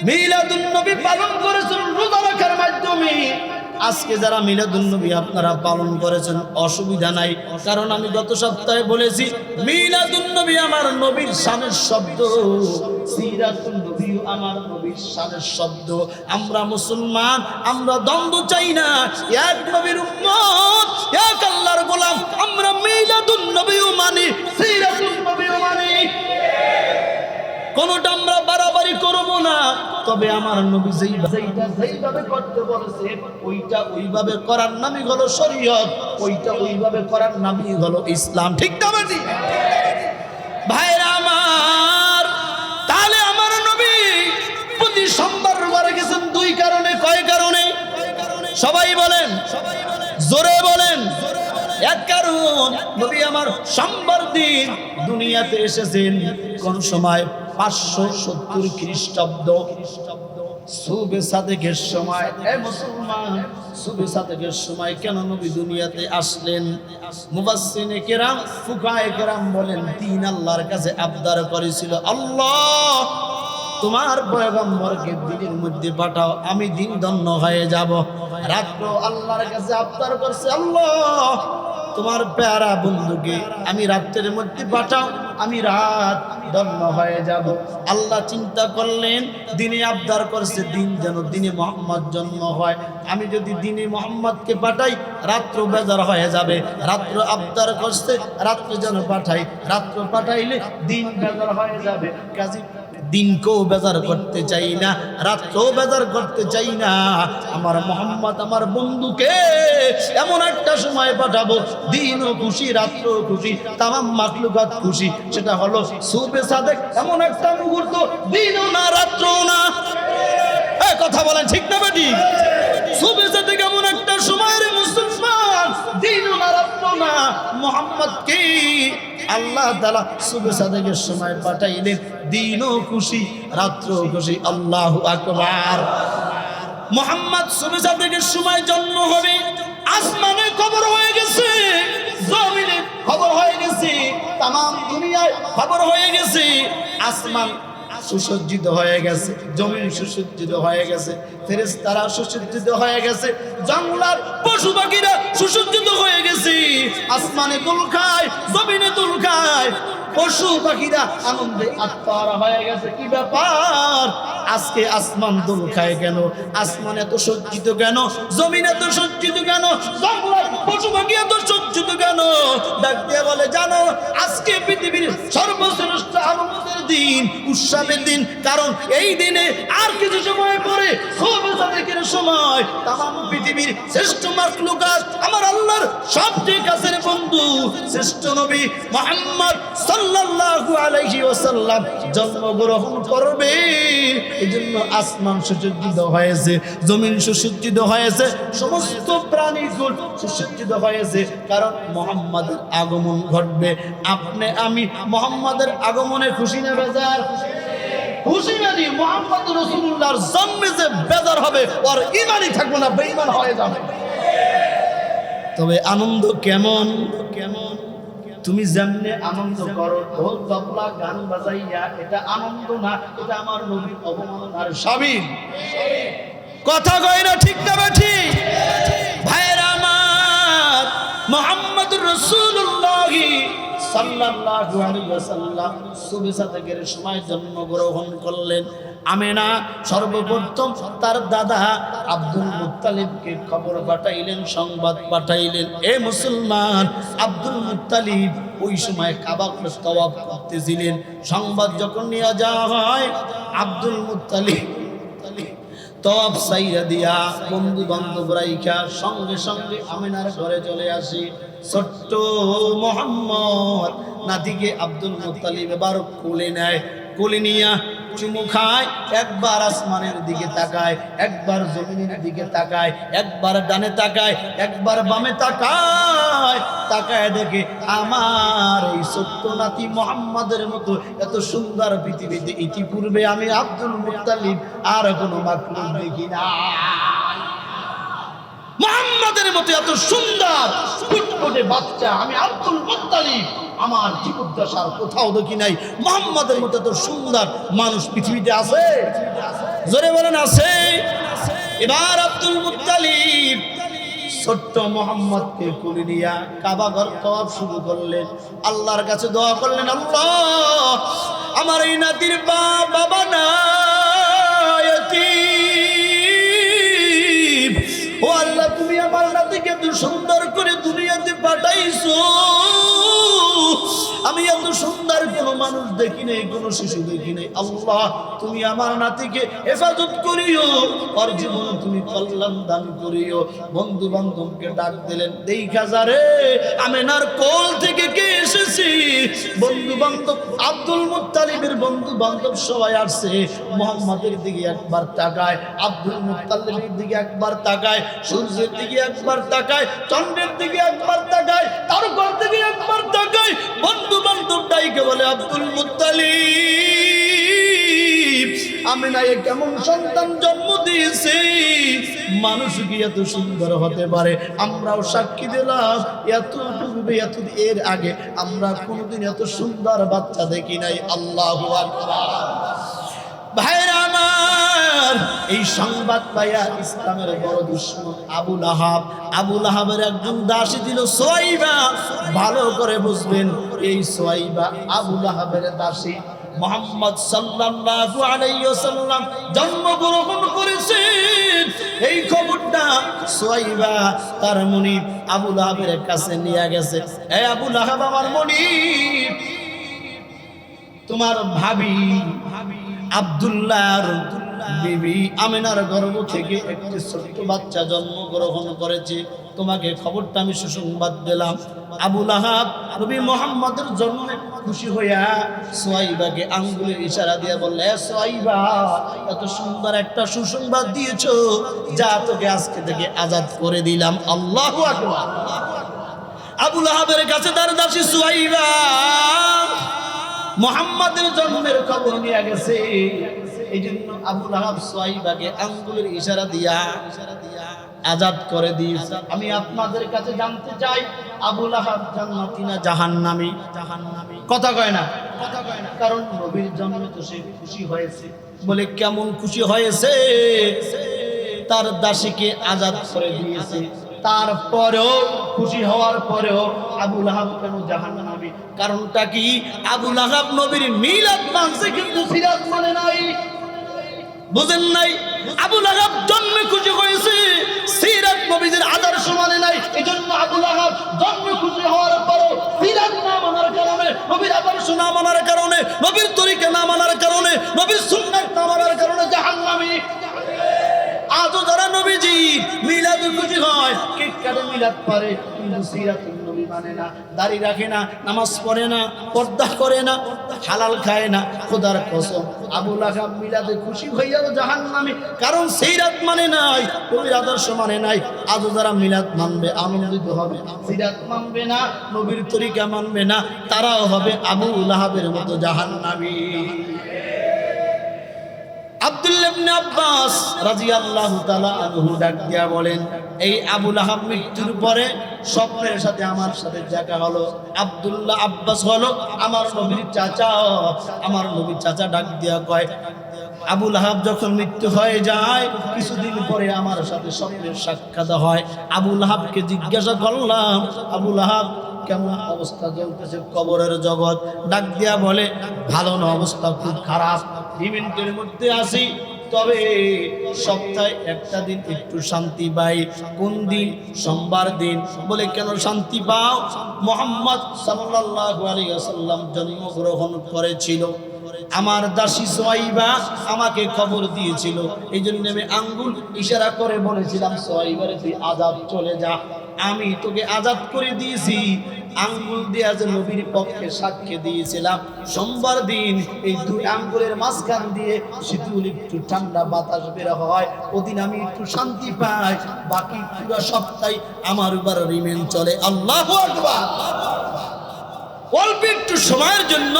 মিলাদুন নবী পালন করেছেন রোজা রাখার মাধ্যমে। আজকে যারা মিলাদুন নবী আপনারা পালন করেছেন অসুবিধা নাই, কারণ আমি গত সপ্তাহে বলেছি মিলাদুন নবী আমার নবীর শানের শব্দ, সিরাতুন নবী আমার নবীর শানের শব্দ। আমরা মুসলমান, আমরা দ্বন্দ্ব চাই না, এক নবীর উম্মত, এক আল্লাহর গোলাম। আমরা মিলাদুন নবীও মানি, সিরাতুন নবীও মানি, কোনটা আমরা বাড়াবাড়ি করব না। তবে আমার নবী যেইভাবে করতে বলেছে ওইটা ওইভাবে করার নামই হলো শরীয়ত, ওইটা ওইভাবে করার নামই হলো ইসলাম। ঠিক না বেটি ভাইরা আমার? তাহলে আমার নবী প্রতি সোমবার রোজা রেখেছেন 2 কারণে। কয় কারণে? সবাই বলেন, জোরে বলেন। এক কারণ, নবী আমার সোমবার দিন দুনিয়াতে এসেছেন কোন সময়? 570 খ্রিস্টাব্দ। সুবে সাদেকের সময়, এ মুসলমান, সুবে সাদেকের সময় কেন নবী দুনিয়াতে আসলেন? মুফাসসিরিনে কেরাম, ফুকাহায়ে কেরাম বলেন, তিন আল্লাহর কাছে আবদার করেছিল, আল্লাহ তোমার পয়গম্বরকে দিনের মধ্যে পাঠাও, আমি দিন ধন্য হয়ে যাব। রাত্র আল্লাহর কাছে আবদার করছে, আল্লাহ তোমার প্যারা বন্ধুকে আমি রাত্রের মধ্যে পাঠাও, আমি রাত ধন্য হয়ে যাব। আল্লাহ চিন্তা করলেন, দিনে আবদার করছে দিন যেন দিনে মোহাম্মদ জন্ম হয়, আমি যদি দিনে মোহাম্মদকে পাঠাই রাত্র বেজার হয়ে যাবে। রাত্র আবদার করছে রাত্র যেন পাঠাই, রাত্র পাঠাইলে দিন বেজার হয়ে যাবে। কাজী দিনকেও বেজার করতে চাই না, রাত্রেও বেজার করতে চাই না। আমার মোহাম্মদ আমার বন্ধুকে এমন একটা সময় পাঠাবো, দিনও খুশি রাত্রও খুশি, তামাম মাখলুকাত খুশি। সেটা হলো সুবে সাদেক, এমন একটা মুহূর্ত, দিনও না রাত্রও না। কথা বলেন ঠিক না বেটি? সুবে সাদেক এমন একটা সময় রে মুসলমান, দিনও না রাত্র না। মোহাম্মদকে আল্লাহ তাআলা সুবে সাদেকের সময় পাঠাইলেন, দিনও খুশি রাত্রও খুশি। আল্লাহু আকবার। মোহাম্মদ সুবে সাদেকের সময় জন্ম হবে, আসমানে খবর হয়ে গেছে, জমিনে খবর হয়ে গেছে, তামাম দুনিয়ায় খবর হয়ে গেছে। আসমান সুসজ্জিত হয়ে গেছে, জমিন সুসজ্জিত হয়ে গেছে, ফেরেশতারা সুসজ্জিত হয়ে গেছে, জঙ্গলার পশু পাখিরা সুসজ্জিত হয়ে গেছে। আসমানে দুল খায়, জমিনে দুল খায়, পশু পাখিরা আনন্দে আত্মহারা হয়ে গেছে। কি ব্যাপার, আজকে আসমান দুল খায় কেন? আসমান এত সজ্জিত কেন? জমিন এত সজ্জিত কেন? জঙ্গলার পশু পাখি এত সজ্জিত কেন? ডাক দিয়ে বলে, জানো আজকে পৃথিবীর সর্বশ্রেষ্ঠ আনন্দের দিন, উৎসবের দিন। কারণ এই দিনে আর কিছু সময় পরে সুবে সাদেকের সময় তামাম পৃথিবীর শ্রেষ্ঠ মাখলুকাত, আমার আল্লাহর সবচেয়ে কাছের বন্ধু, শ্রেষ্ঠ নবী মুহাম্মদ সাল্লাল্লাহু আলাইহি ওয়াসাল্লাম জন্মগ্রহণ করবে। এজন্য আসমান সুসজ্জিত হয়েছে, জমিন সুসজ্জিত হয়েছে, সমস্ত প্রাণীকুল সুসজ্জিত হয়েছে। কারণ মুহাম্মাদের আগমন ঘটবে। আপনি আমি মুহাম্মাদের আগমনে খুশি না বেজার? খুশি মানে মুহাম্মদ রাসূলুল্লাহর জন্মে যে বেজার হবে, ওর ঈমানই থাকবে না, বেঈমান হয়ে যাবে। তবে আনন্দ কেমন? তুমি যেমনে আনন্দ করো ঢোল তবলা গান বাজাইয়া, এটা আনন্দ না, এটা আমার নবীর অবমাননার সামিল। কথা কই না ঠিক না বেঠি? ভাইরা আমার, মুহাম্মদুর রাসূলুল্লাহ সাল্লাল্লাহু আলাইহি ওয়াসাল্লাম সুবে সাদেকের সময় জন্মগ্রহণ করলেন। আমেনা সর্বপ্রথম তার দাদা আব্দুল মুত্তালিবকে খবর পাঠাইলেন, সংবাদ পাঠাইলেন, এ মুসলমান, আব্দুল মুত্তালিব ওই সময় কাবা তওয়াফ করতেছিলেন। সংবাদ যখন নিয়ে যাওয়া হয়, আব্দুল মুত্তালিব তওয়াফ সাইরা দিয়া বন্ধু বান্ধব রাইখা সঙ্গে সঙ্গে আমিনার ঘরে চলে আসি। ছোট্ট মোহাম্মদ নাতিকে আব্দুল মুত্তালিব এবার কোলে নেয়, কোলে নিয়া চুমু খায়, একবার আসমানের দিকে তাকায়, একবার জমিনের দিকে তাকায়, একবার ডানে তাকায়, একবার বামে তাকায়, তাকায় দেখে আমার এই ছোট্ট নাতি মুহাম্মাদের মতো এত সুন্দর পৃথিবীতে ইতিপূর্বে আমি আব্দুল মুত্তালিব আর কোনো মাখলুক দেখি না। মুহাম্মাদের মতো এত সুন্দর ফুটফুটে বাচ্চা আমি আব্দুল মুত্তালিব আমার জীবদ্দশার কোথাও দেখি নাই। মুহাম্মাদের মতো এত সুন্দর মানুষ পৃথিবীতে আছে? জোরে বলেন আছে? এবার আব্দুল মুত্তালিব ছোট্ট মুহাম্মদকে কোলে নিয়া কাবা ঘর তওয়াফ শুরু করলেন। আল্লাহর কাছে দোয়া করলেন, আল্লাহ আমার এই নাতির বাবা নাই, এতিম। ও আল্লাহ, তুমি আমার নাতিকে এত সুন্দর করে দুনিয়াতে পাঠাইছো, আমি এত সুন্দর কোন মানুষ দেখি নাই, কোন শিশু দেখি নাই। আল্লাহ তুমি আমার নাতিকে হেফাজত করিও, ওর জীবনে তুমি কল্যাণ দান করিও। বন্ধু বান্ধবকে ডাক দিলেন, দেখা যারে আমেনার কোল থেকে কে এসেছি। বন্ধু বান্ধব আব্দুল মুত্তালিবের বন্ধু বান্ধব সবাই আসছে। মুহাম্মাদের দিকে একবার তাকায়, আব্দুল মুত্তালিবের দিকে একবার তাকায়, সূর্যের দিকে একবার তাকায়, চন্দ্রের দিকে একবার তাকায়, তারকার দিকে একবার তাকায়। বন্ধু বান্ধব ডাইকে বলে, আব্দুল মুত্তালিব আমিনা এ কেমন সন্তান জন্ম দিয়েছে, মানুষ কি এত সুন্দর হতে পারে? আমরাও সাক্ষী দিলাম এত পূর্বে এত এর আগে আমরা কোনোদিন এত সুন্দর বাচ্চা দেখি নাই। আল্লাহু আকবার। ভাইরা আমার, এই সংবাদ পাইয়া ইসলামের বড় দুশমন আবু লাহাব, আবু লাহাবের একজন দাসী ছিল সুয়াইবা। ভালো করে বুঝবেন, এই সুয়াইবা আবু লাহাবের দাসী। মুহাম্মদ সাল্লাল্লাহু আলাইহি ওয়াসাল্লাম জন্মগ্রহণ করেছেন, এই খবরটা সুয়াইবা তার মুনিব আবু লাহাবের কাছে নিয়ে গেছে। এই আবু লাহাব, আমার মুনিব, তোমার ভাবি আব্দুল্লাহর বিবি আমিনার গর্ভ থেকে একটি ছোট্ট বাচ্চা জন্মগ্রহণ করেছে, তোমাকে খবরটা আমি সুসংবাদ দিলাম। আবু লাহাব নবী মুহাম্মদের জন্মে খুশি হইয়া সুয়াইবাকে আঙ্গুলের ইশারা দিয়ে বললে, সুয়াইবা, এত সুন্দর একটা সুসংবাদ দিয়েছো, যা তোকে আজকে থেকে আজাদ করে দিলাম। আল্লাহু আকবার। আবু লাহাবের কাছে তার দাসী সুয়াইবা মুহাম্মাদের জন্মের খবর নিয়ে গেছে। এই জন্য আবু লাহাব সুয়াইবাকে আঙ্গুলের ইশারা দিয়া আজাদ করে দিয়েছে। আমি আপনাদের কাছে জানতে চাই, আবু লাহাব জান্নাতি না জাহান্নামী? কথা কয় না, কারণ নবীর জন্মে তো সে খুশি হয়েছে। বলে কেমন খুশি হয়েছে? তার দাসীকে আজাদ করে দিয়েছে। তারপরেও খুশি হওয়ার পরেও আবু লাহাব কেন জাহান্নামী? কারণটা কি? আবু লাহাব নবীর মিলাদ মানছে কিন্তু সিরাত মানে নাই। বুঝেন নাই? আবু লাহাব জন্মে খুশি হয়েছে, সিরাত নবীদের আদর্শ মানে নাই। এজন্য আবু লাহাব জন্মে খুশি হওয়ার পরও সিরাত না মানার কারণে, নবীর আদর্শ না মানার কারণে, নবীর তরিকা না মানার কারণে, নবীর সুন্নাত না মানার কারণে জাহান্নামী। আজও যারা নবীজি মিলাদে খুশি হয়, কেক কাটে, মিলাদ পারে, কিন্তু সিরাতুন নবী মানে না, দাড়ি রাখে না, নামাজ পড়ে না, পর্দা করে না, হালাল খায় না, খোদার কসম আবু লাহাব মিলাদে খুশি হইয়াও জাহান্নামী, কারণ সিরাত মানে নাই, নবীর আদর্শ মানে নাই। আজও যারা মিলাদ মানবে আনন্দিত হবে, সিরাত মানবে না, নবীর তরিকা মানবে না, তারাও হবে আবু লাহাবের মতো জাহান্নামী। আব্দুল্লাহ ইবনে আব্বাস রাদিয়াল্লাহু তাআলা আনহু ডাক দিয়া বলেন, এই আবু লাহাব মৃত্যুর পরে স্বপ্নের সাথে আমার সাথে দেখা হলো। আব্দুল্লাহ আব্বাস হলো আমার নবীর চাচা। আমার নবীর চাচা ডাক দিয়া কয়, আবু লাহাব যখন মৃত্যু হয়ে যায়, কিছুদিন পরে আমার সাথে স্বপ্নের সাক্ষাৎ হয়। আবু লাহাবকে জিজ্ঞাসা করলাম, আবু লাহাব কেমন অবস্থা চলতেছে কবরের জগৎ? ডাক দিয়া বলে, ভালো না, অবস্থা খুব খারাপ, ডিমেন্টের মধ্যে আসি, তবে সপ্তাহে একটা দিন একটু শান্তি পাই। কোন দিন? সোমবার দিন। বলে কেন শান্তি পাও? মুহাম্মদ সাল্লাল্লাহু আলাইহি ওয়াসাল্লাম জন্মগ্রহণ করেছিল, আমার দাসী সুয়াইবা আমাকে খবর দিয়েছিল, এই জন্য আমি আঙ্গুল ইশারা করে বলেছিলাম, সুয়াইবারে তুই আজাদ চলে যা। আমি তোকে আজাদ করে দিয়েছি। আঙ্গুল দিয়ে যে নবীর পক্ষে সাক্ষ্য দিয়েছিলাম, সোমবার দিন এই দুই আঙ্গুলের মাঝখান দিয়ে শীতল একটু ঠান্ডা বাতাস বের হয়, ওদিন আমি একটু শান্তি পাই। বাকি পুরো সপ্তাহে আমার উপর রিমেন চলে। আল্লাহু আকবার। অল্প একটু সময়ের জন্য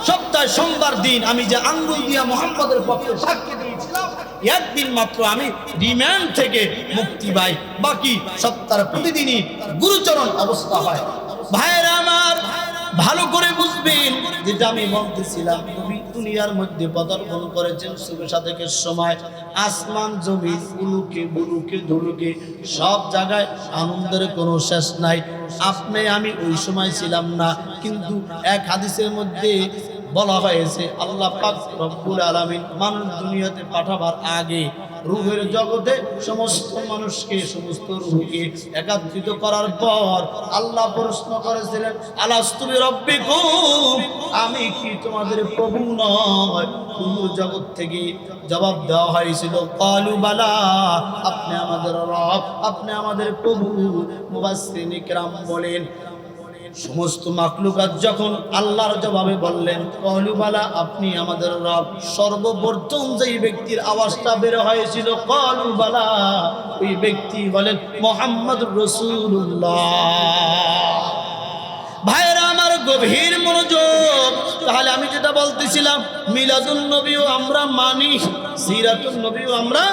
সপ্তাহে সোমবার দিন আমি যে আঙ্গুল দিয়া মুহাম্মদের পক্ষে সাক্ষ্য দিয়েছিলাম, একদিন মাত্র আমি রিমান্ড থেকে মুক্তি পাই, বাকি সপ্তাহের প্রতিদিনই গুরুচরণ অবস্থা হয়। ভাইরা আমার, ভালো করে বুঝবেন যেটা আমি বলতেছিলাম, নবী দুনিয়ার মধ্যে পদার্পণ করেছেন সুবহ সাদেকের সময়। আসমান জমিন উলুকে বুলুকে ধুলুকে সব জায়গায় আনন্দের কোনো শেষ নাই। আপনি আমি ওই সময় ছিলাম না, কিন্তু এক হাদিসের মধ্যে বলা হয়েছে, আল্লাহ পাক রব্বুল আলামিন মানুষ দুনিয়াতে পাঠাবার আগে রূহের জগতে সমস্ত মানুষকে, সমস্ত রূহকে একত্রিত করার পর আল্লাহ প্রশ্ন করেছিলেন, আলাস্তু বিরাব্বিকুম, আমি কি তোমাদের প্রভু নয়? রূহের জগৎ থেকে জবাব দেওয়া হয়েছিল, ক্বালু বালা, আপনি আমাদের রব, আপনি আমাদের প্রভু। মুফাসসিরিন ইকরাম বলেন, সমস্ত মাখলুকাত যখন আল্লাহর জবাবে বললেন ক্বালু বালা, আপনি আমাদের রব, সর্বপ্রথম যেই ব্যক্তির আওয়াজটা বের হয়েছিল ক্বালু বালা, ওই ব্যক্তি বলেন মুহাম্মদুর রাসূলুল্লাহ। ভাইরা আমার, গভীর মনোযোগ। তাহলে আমি যেটা বলতেছিলাম, মিলাদুন নবীও আমরা মানি, সিরাতুন নবীও আমরা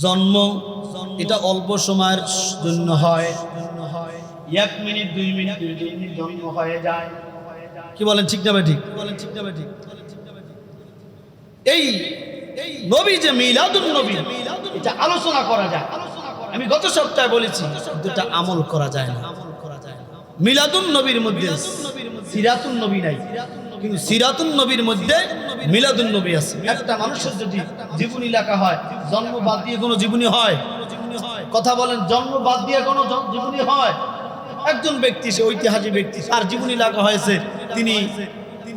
জন্ম এটা অল্প সময়ের জন্য হয়, 1 মিনিট 2 মিনিট 2 মিনিট জন্ম হয়ে যায়। কি বলেন ঠিক না ঠিক? এই নবী যে মিলাদুন নবী, এটা আলোচনা করা যায়। আমি গত সপ্তাহে বলেছি দুটা আমল করা যায় না। মিলাদুন নবীর মধ্যে সিরাতুন নবী নাই, কিন্তু সিরাতুন নবীর মধ্যে মিলাদুন নবী আছে। একটা মানুষের যদি জীবনী লেখা হয়, জন্ম বাদ দিয়ে কোনো জীবনী হয়? কথা বলেন, জন্ম বাদ দিয়ে কোনো জীবনী হয়? একজন ব্যক্তি, সে ঐতিহাসিক ব্যক্তি, তার জীবনী লেখা হয়েছে, তিনি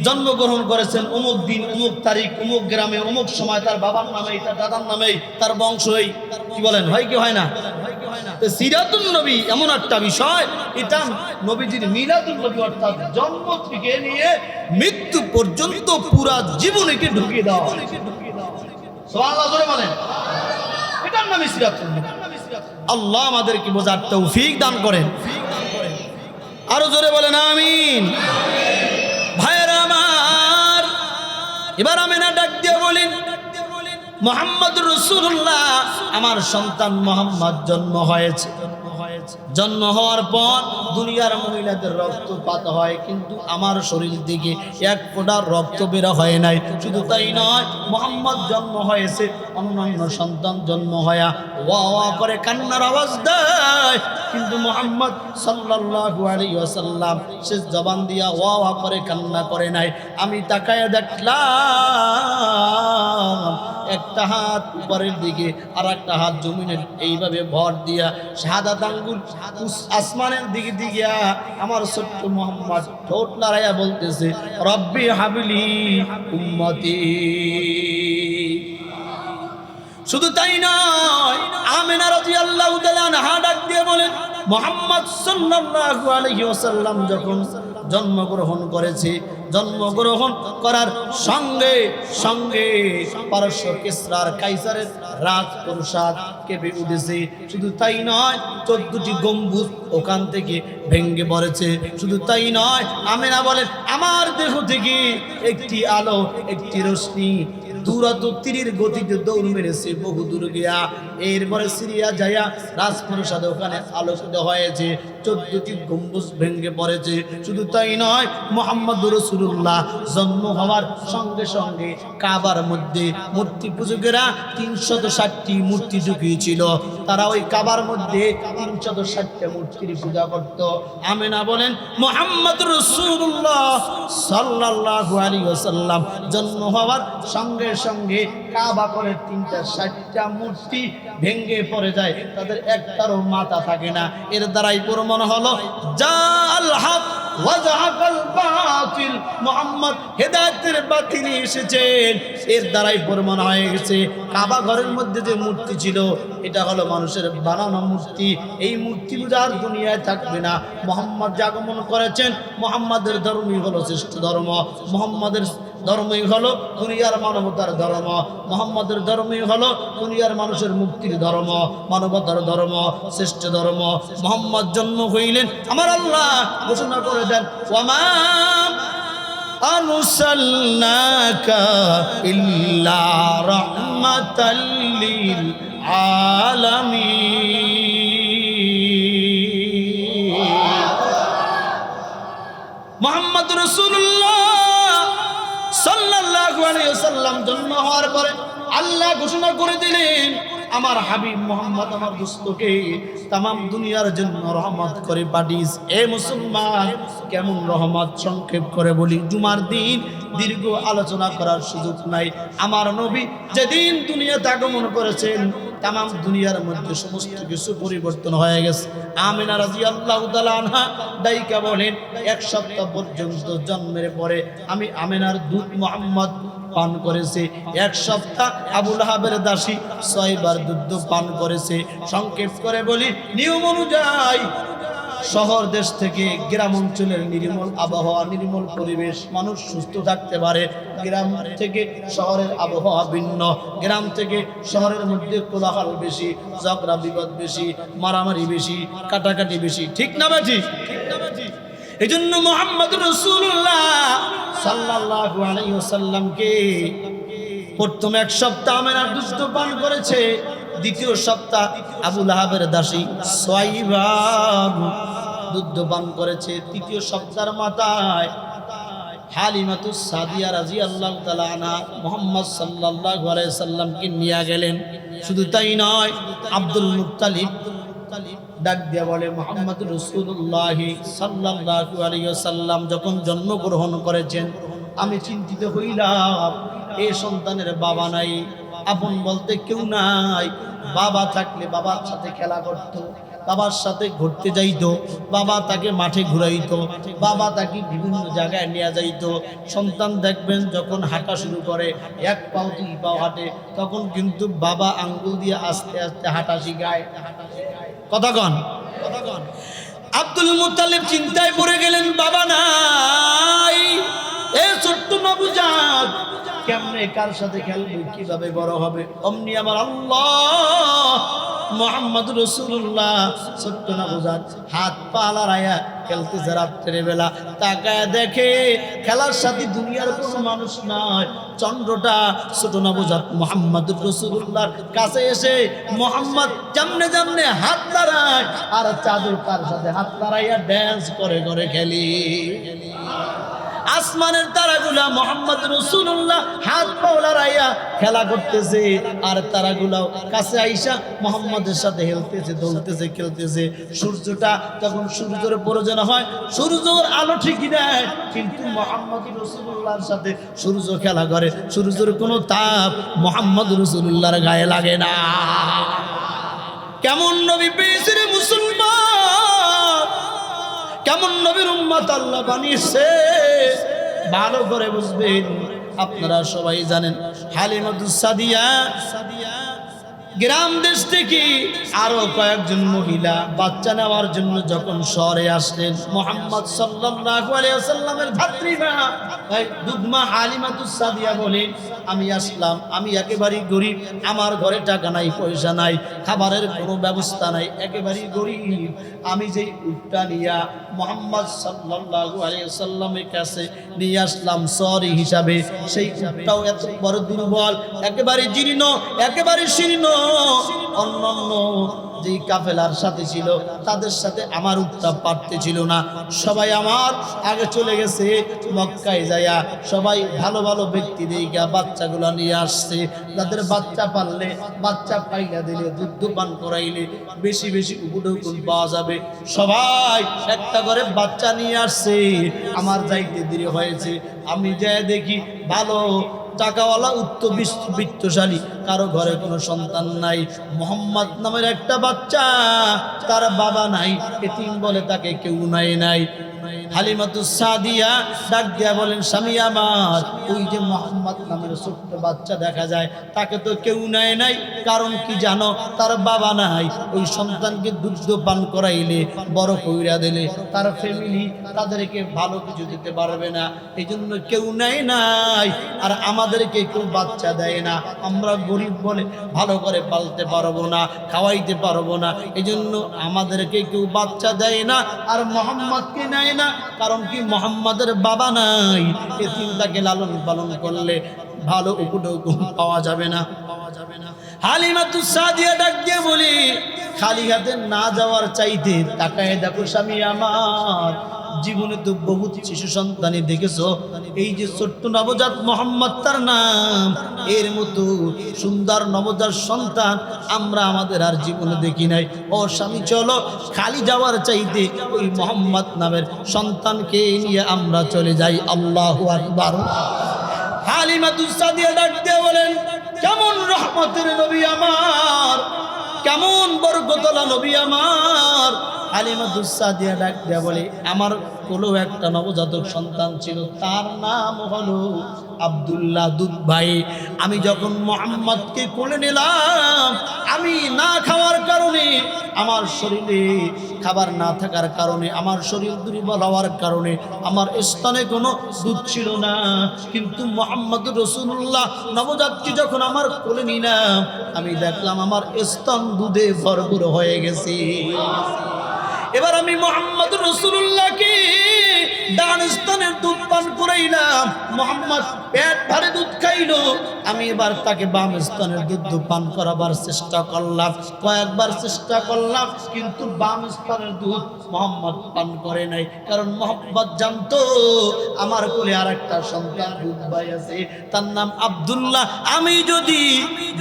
জন্মগ্রহণ করেছেন অমুক দিন অমুক তারিখ অমুক গ্রামে অমুক সময়, তার বাবার নামেই তার দাদার নামেই তার বংশই। কি বলেন, হয় কি হয় না? সিরাতুন নবী এমন একটা বিষয়, এটা নবীজির মিলাদুন নবী, অর্থাৎ জন্ম থেকে নিয়ে মৃত্যু পর্যন্ত পুরা জীবনীকে ঢুকিয়ে দেওয়া। সুবহানাল্লাহ জোরে বলেন, এটার নামই সিরাতুন নবী। আল্লাহ আমাদেরকে বোঝার তৌফিক দান করেন। আরো জোরে বলেন আমিন। ভাইরা আমার, এবার আমিনা ডাক দিয়ে বলেন, মুহাম্মদ রাসূলুল্লাহ, আমার সন্তান মুহাম্মদ জন্ম হয়েছে। জন্ম হওয়ার পর দুনিয়ার মহিলাদের রক্তপাত হয়, কিন্তু আমার শরীর থেকে এক ফোঁটা রক্ত বের হয় নাই। শুধু তাই নয়, মুহাম্মদ জন্ম হয়েছে, অন্যান্য সন্তান জন্ম হয়া ওয়া ওয়া করে কান্নার আওয়াজ দেয়, কিন্তু মুহাম্মদ সাল্লাল্লাহু আলাইহি ওয়াসাল্লাম সে জবান দিয়া ওয়া ওয়া করে কান্না করে নাই। আমি তাকায় দেখলাম একটা হাত উপরের দিকে আর একটা হাত জমিনের এইভাবে ভর দিয়া শাহাদাত আঙ্গুল আসমানের দিকে দিয়া আমার ছোট্ট মুহাম্মদ ঠোঁট লড়াইয়া বলতেছে, রব্বি হাবলি উম্মতি। শুধু তাই নয়, আমিনা রাদিয়াল্লাহু তাআলা আনহা ডাক দিয়ে বলেন, মুহাম্মদ সাল্লাল্লাহু আলাইহি ওয়াসাল্লাম যখন জন্মগ্রহণ করেছে, জন্মগ্রহণ করার সঙ্গে সঙ্গে পারস্য কিসরার কাইসারের রাজপ্রাসাদ কেঁপে উঠেছে। শুধু তাই নয়, 14টি গম্বুজ ওখান থেকে ভেঙে পড়েছে। শুধু তাই নয়, আমিনা বলেন, আমার দেহ থেকে একটি আলো, একটি রশ্মি দূরত তীরের গতিতে দৌড় মেরেছে বহু দূর গিয়া। এরপরে সিরিয়া যাইয়া রাজপ্রাসাদ ওখানে আলোকিত হয়েছে, 14টি গম্বুজ ভেঙে পড়েছে। শুধু তাই নয়, মুহাম্মদ রাসূলুল্লাহ জন্ম হওয়ার সঙ্গে সঙ্গে কাবার মধ্যে মূর্তি পূজকেরা 360টি মূর্তি ঢুকিয়েছিল। তারা ওই কাবার মধ্যে 360টা মূর্তির পূজা করত। আমিনা বলেন, মুহাম্মদ রাসূলুল্লাহ সাল্লাল্লাহু আলাইহি ওয়াসাল্লাম জন্ম হওয়ার সঙ্গে সঙ্গে কাবা করে 360টা মূর্তি ভেঙে পড়ে যায়, তাদের একটারও মাথা থাকে না। এর দ্বারাই প্রমাণ হলো জাল হক ওয়া যাহাকাল বাতিল, মুহাম্মদ হেদায়েতের বাতিল এসেছেন। এর দ্বারাই প্রমাণ হয়ে গেছে কাবা ঘরের মধ্যে যে মূর্তি ছিল, এটা হলো মানুষের বানানো মূর্তি। এই মূর্তি পূজার দুনিয়ায় থাকবে না। মুহাম্মদ যে আগমন করেছেন, মুহাম্মাদের ধর্মই হলো শ্রেষ্ঠ ধর্ম। মুহাম্মাদের ধর্মই হলো দুনিয়ার মানবতার ধর্ম। মুহাম্মাদের ধর্মই হলো দুনিয়ার মানুষের মুক্তির ধর্ম, মানবতার ধর্ম, শ্রেষ্ঠ ধর্ম। মুহাম্মদ জন্ম হইলেন, আমার আল্লাহ ঘোষণা করে দেন, ওয়ামা আরসালনাকা ইল্লা রাহমাতাল লিল আলামিন। মুহাম্মদ রাসূলুল্লাহ সাল্লাল্লাহু আলাইহি ওয়াসাল্লাম জন্ম হওয়ার পরে আল্লাহ ঘোষণা করে দিলেন, আমার হাবিব মুহাম্মদ আমার দোস্তকে तमाम দুনিয়ার জন্য রহমত করে পাঠিয়েছ। এ মুসলমান, কেমন রহমত সংক্ষেপ করে বলি, জুমার দিন দীর্ঘ আলোচনা করার সুযোগ নাই। আমার নবী যেদিন দুনিয়াতে আগমন করেছেন, तमाम দুনিয়ার মধ্যে সমস্ত কিছু পরিবর্তন হয়ে গেছে। আমিনা রাদিয়াল্লাহু তাআলা আনহা দাইকা বলেন, 1 সপ্তাহ পর্যন্ত জন্মের পরে আমি আমিনার দুধ মুহাম্মদ পান করেছে। 1 সপ্তাহ আবু লাহাবের দাসী 6 বার দুধ পান করেছে। সংক্ষেপ করে বলি, নিয়ম অনুযায়ী শহর দেশ থেকে গ্রাম অঞ্চলের নির্মল আবহাওয়া, নির্মল পরিবেশ, মানুষ সুস্থ থাকতে পারে। গ্রাম থেকে শহরের আবহাওয়া ভিন্ন, গ্রাম থেকে শহরের মধ্যে কোলাহল বেশি, ঝগড়া বিবাদ বেশি, মারামারি বেশি, কাটাকাটি বেশি। ঠিক না বাজি? এই জন্য মুহাম্মদুর রাসূলুল্লাহ সাল্লাল্লাহু আলাইহি ওয়াসাল্লামকে প্রথম এক সপ্তাহ আমেনার দুধ পান করেছে, দ্বিতীয় সপ্তাহ আবু লাহাবের দাসী সুয়াইবা দুধ পান করেছে, তৃতীয় সপ্তাহের মাথায় হালিমাতুস সাদিয়া রাদিয়াল্লাহু তাআলা আনহা মুহাম্মদ সাল্লাল্লাহু আলাইহি সাল্লামকে নিয়ে গেলেন। শুধু তাই নয়, আব্দুল মুত্তালিব ডাক দিয়ে বলে, মুহাম্মদুর রাসূলুল্লাহ সাল্লাল্লাহু আলাইহি ওয়াসাল্লাম যখন জন্মগ্রহণ করেছেন আমি চিন্তিত হইলাম, এই সন্তানের বাবা নাই, আপন বলতে কেউ নাই। বাবা থাকলে বাবার সাথে খেলা করত, বাবার সাথে ঘুরতে যাইতো, বাবা তাকে মাঠে ঘুরাইতো, বাবা তাকে বিভিন্ন জায়গায় নিয়ে যাইতো। সন্তান দেখবেন যখন হাঁটা শুরু করে, এক পাও দুই পাও হাঁটে, তখন কিন্তু বাবা আঙ্গুল দিয়ে আস্তে আস্তে হাঁটা শিখায়। কথা কন। আব্দুল মুত্তালিব চিন্তায় পড়ে গেলেন, বাবা নাই, এ ছোট্ট নবজাত কেমনে কার সাথে খেলবে, কিভাবে বড় হবে? অমনি আমার আল্লাহ মুহাম্মদুর রাসূলুল্লাহ ছোট্ট নবজাত হাত পা লড়াইয়া খেলতেছে। রাত্রের বেলা তাকায় দেখে খেলার সাথে দুনিয়ার কোনো মানুষ নয়, চন্দ্রটা ছোট নবজাত মুহাম্মদুর রাসূলুল্লাহর কাছে এসে মুহাম্মদ জামনে জামনে হাত লড়ায়, আর চাদর তার সাথে হাত লড়াইয়া ড্যান্স করে করে খেলি। আসমানের তারাগুলা মুহাম্মদ রাসূলুল্লাহ হাত পা লড়াইয়া খেলা করতেছে, আর তারাগুলাও কাছে আইসা মুহাম্মদের সাথে হেলতেছে, দৌড়তেছে, খেলতেছে। সূর্যটা তখন সূর্যের প্রয়োজন হয়, সূর্যের আলো ঠিকই দেয়, কিন্তু মুহাম্মদ রাসূলুল্লাহর সাথে সূর্য খেলা করে, সূর্যের কোনো তাপ মুহাম্মদ রাসূলুল্লাহর গায়ে লাগে না। কেমন নবী পেয়েছে রে মুসলমান, কেমন নবীর উম্মত আল্লাহ বানিয়েছে, ভালো করে বুঝবেন। আপনারা সবাই জানেন হালিমাতুস সাদিয়া গ্রাম দেশ থেকে আরো কয়েকজন মহিলা বাচ্চা নেওয়ার জন্য যখন শহরে আসলেন, মুহাম্মদ সাল্লাল্লাহু আলাইহি ওয়াসাল্লামের ধাত্রীমা দুধমা হালিমাতুস সাদিয়া বলেন, আমি আসলাম, আমি একেবারেই গরিব, আমার ঘরে টাকা নাই, পয়সা নাই, খাবারের কোনো ব্যবস্থা নাই, একেবারেই গরিব। আমি যেই উটটা নিয়া মুহাম্মদ সাল্লাল্লাহু আলাইহি ওয়াসাল্লামের কাছে নিয়ে আসলাম সরি হিসাবে, সেই উটটাও এত বড় দুর্বল, একেবারে জীর্ণ, একেবারে শীর্ণ। অন্যান্য যেই কাফেলার সাথে ছিল তাদের সাথে আমার উটটা পারতে ছিল না, সবাই আমার আগে চলে গেছে মক্কায় যায়া, সবাই ভালো ভালো ব্যক্তি দিকে বাচ্চাগুলো নিয়ে আসছে, যাদের বাচ্চা পাললে, বাচ্চা পাইলা দিলে, দুধ পান করাইলে বেশি বেশি উকুন পাওয়া যাবে। সবাই একটা করে বাচ্চা নিয়ে আসছে, আমার যাইতে দেরি হয়েছে। আমি যাই দেখি ভালো টাকাওয়ালা বিত্তশালী কারো ঘরে কোনো সন্তান নাই, মুহাম্মদ নামের একটা বাচ্চা, তার বাবা নাই, এতিম বলে তাকে কেউ নাই। হালিমাতুস সাদিয়া ডাক দিয়া বলেন, স্বামী আমার, ওই যে মুহাম্মদ নামের ছোট্ট বাচ্চা দেখা যায়, তাকে তো কেউ নেয় নাই, কারণ কি জানো? তার বাবা নাই। ওই সন্তানকে দুগ্ধ পান করাইলে, বড় কইরা দিলে, তার ফ্যামিলি তাদেরকে ভালো কিছু দিতে পারবে না, এই জন্য কেউ নেয় নাই। আর আমাদেরকে কেউ বাচ্চা দেয় না, আমরা গরিব বলে ভালো করে পালতে পারবো না, খাওয়াইতে পারবো না, এই জন্য আমাদেরকে কেউ বাচ্চা দেয় না, আর মুহাম্মদকে নেয় না, কারণ কি মুহাম্মাদের বাবা নাই, এতিমটাকে লালন পালন করলে ভালো উপঢৌকন পাওয়া যাবে না। হালিমাতুস সাদিয়া ডাক দিয়ে বলি, খালি হাতে না যাওয়ার চাইতে তাকায় দেখো স্বামী আমার, জীবনে তো বহুত শিশু সন্তানই দেখেছো, এই যে ছোট্ট নবজাত মুহাম্মদ তার নাম, এর মতো সুন্দর নবজাত সন্তান আমরা আমাদের আর জীবনে দেখি নাই। ও স্বামী চলো, খালি যাওয়ার চাইতে ওই মুহাম্মদ নামের সন্তানকে নিয়ে আমরা চলে যাই। আল্লাহু আকবার। হালিমাতুস সাদিয়া ডাক দিয়ে বলেন, কেমন রহমতের নবী আমার, কেমন বরকতওয়ালা নবী আমার, হালিমাতুস সাদিয়া ডাক দিয়া বলে, আমার কোলেও একটা নবজাতক সন্তান ছিল, তার নাম হলো আব্দুল্লাহ দুধ ভাই। আমি যখন মুহাম্মদকে কোলে নিলাম, আমি না খাওয়ার কারণে, আমার শরীরে খাবার না থাকার কারণে, আমার শরীর দুর্বল হওয়ার কারণে আমার স্তনে কোনো দুধ ছিল না। কিন্তু মুহাম্মদুর রাসূলুল্লাহ নবজাতকে যখন আমার কোলে নিলাম, আমি দেখলাম আমার স্তন দুধে ভরপুর হয়ে গেছে। এবার আমি মুহাম্মদুর রাসূলুল্লাহকে ডান স্তনের দুধ পান করাইলাম, মুহাম্মদ পেট ভরে দুধ খাইলো। আমি এবার তাকে বাম স্তনের দুধ পান করাবার চেষ্টা করলাম, কয়েকবার চেষ্টা করলাম, কিন্তু বাম স্তনের দুধ মুহাম্মদ পান করে নাই। কারণ মুহাম্মদ জানতো আমার কোলে আর একটা সন্তান দুধ ভাই আছে, তার নাম আব্দুল্লাহ। আমি যদি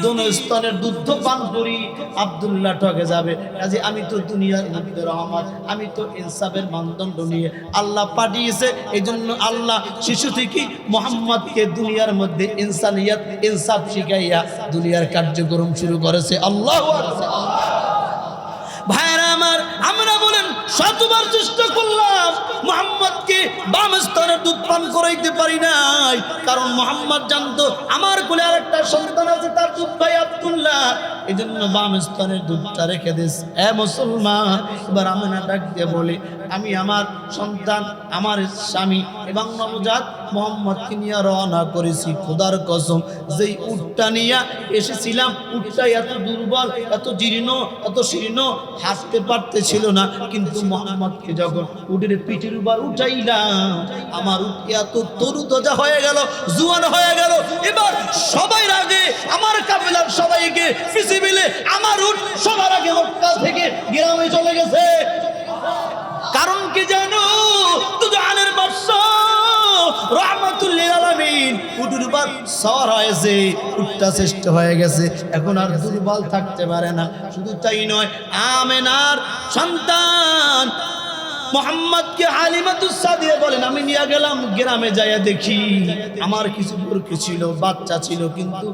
দোনো স্তনের দুধ পান করি, আব্দুল্লাহ ঠকে যাবে। কাজে আমি তো দুনিয়ার মধ্যে রহমত, আমি তো ইনসাফের মানদণ্ড নিয়ে আল্লাহ পাঠিয়েছে। এই জন্য আল্লাহ শিশু থেকে মুহাম্মদকে দুনিয়ার মধ্যে ইনসানিয়ত, ইনসাফ শিখাইয়া দুনিয়ার কার্যক্রম শুরু করেছে। আল্লাহু আকবার। ভাইরা আমার, আমরা বলেন শতবার চেষ্টা করলাম, মুহাম্মদকে বাম স্তনের দুধ পান করাইতে পারি নাই। কারণ মুহাম্মদ জানতো আমার কোলে আর একটা সন্তান আছে, তার দুধ ভাই আব্দুল্লাহ। এই জন্য বাম স্তনের দুধটা রেখে দিস। এ মুসলমান, এবার আমিনা ডাক দিয়ে বলে, আমি আমার সন্তান, আমার স্বামী এবং নবজাত মুহাম্মদকে নিয়ে রওনা করেছি। খোদার কসম, যেই উটটা নিয়ে এসেছিলাম, উটটা এত দুর্বল, এত জীর্ণ, এত শীর্ণ, হাসতে পারতেছিল না। কিন্তু মুহাম্মদকে যখন উটের পিঠের উপর উঠাইলাম, আমার উট এত তরুতাজা হয়ে গেল, জুয়ান হয়ে গেল। এবার সবাই আগে, আমার কাফেলার সবাইকে পিছে মিলে আমার উট সবার আগে মক্কা থেকে গ্রামে চলে গেছে। কারণ কি জানো? দুজাহানের বাদশা রাহমাতুল লিল আলামিন উটের উপর সওয়ার হয়েছে, উটটা শ্রেষ্ঠ হয়ে গেছে, এখন আর দুর্বল থাকতে পারে না। শুধু তাই নয়, আমেনার সন্তান মুহাম্মদকে হালিমাতুস সাদিয়া বলেন, আমি নিয়ে গেলাম গ্রামে, যাইয়া দেখি আমার কিছু বরকি ছিল, বাচ্চা ছিল, কিন্তু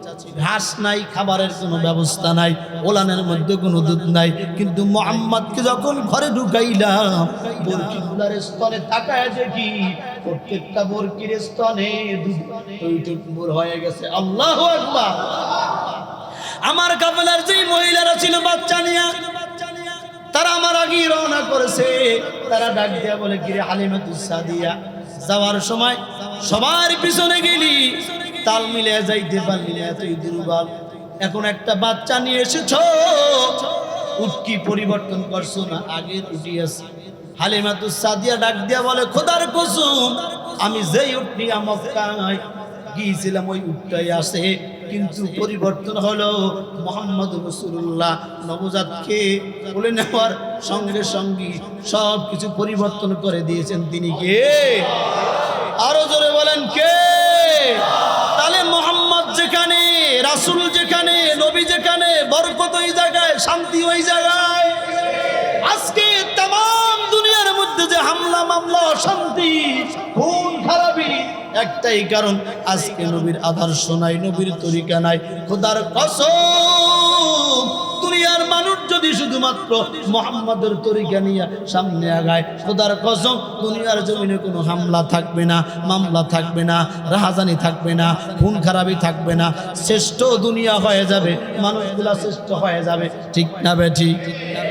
ঘাস নাই, খাবারের কোনো ব্যবস্থা নাই, ওলানের মধ্যে কোনো দুধ নাই। কিন্তু মুহাম্মদকে যখন ঘরে ঢুকাইলাম, বরকিগুলার স্তনে তাকায় দেখি প্রত্যেকটা বরকির স্তনে দুধ টইটুম্বুর হয়ে গেছে। আল্লাহু আকবার। আমার কাফেলার যেই মহিলারা ছিল বাচ্চা নিয়ে, তারা আমার আগেই রওনা করেছে। তারা ডাক দিয়া বলে, কিরে হালিমাতুস সাদিয়া, যাওয়ার সময় সবার পিছনে গেলি, তাল মিলে যাইতে পারলি না, এতই দুর্বল। এখন একটা বাচ্চা নিয়ে এসেছো, উট কি পরিবর্তন করছো না? আগের উঠি আছে। হালিমাতুস সাদিয়া ডাক দিয়া বলে, খোদার কসম, আমি যেই উট নিয়ে মক্কায় গিয়েছিলাম ওই উটটাই আছে, কিন্তু পরিবর্তন হলো। মুহাম্মদুর রাসূলুল্লাহ নবজাতকে কোলে নেওয়ার সঙ্গে সঙ্গে সব কিছু পরিবর্তন করে দিয়েছেন। তিনি কে? আরো জোরে বলেন কে? তাহলে মুহাম্মদ যেখানে, রাসূল যেখানে, নবী যেখানে, বরকত ওই জায়গায়, শান্তি ওই জায়গায়। আজকে তাম দুনিয়ার মধ্যে যে হামলা মামলা, অশান্তি, খুন খারাপি, একটাই কারণ, আজকে নবীর আদর্শ নাই, নবীর তরিকা নাই। খোদার কসম, দুনিয়ার মানুষ যদি শুধুমাত্র মুহাম্মদের তরিকা নিয়ে সামনে আগায়, খোদার কসম দুনিয়ার জমিনে কোনো হামলা থাকবে না, মামলা থাকবে না, রাহাজানি থাকবে না, খুন খারাপি থাকবে না। শ্রেষ্ঠ দুনিয়া হয়ে যাবে, মানুষগুলা শ্রেষ্ঠ হয়ে যাবে। ঠিক না বে ঠিক?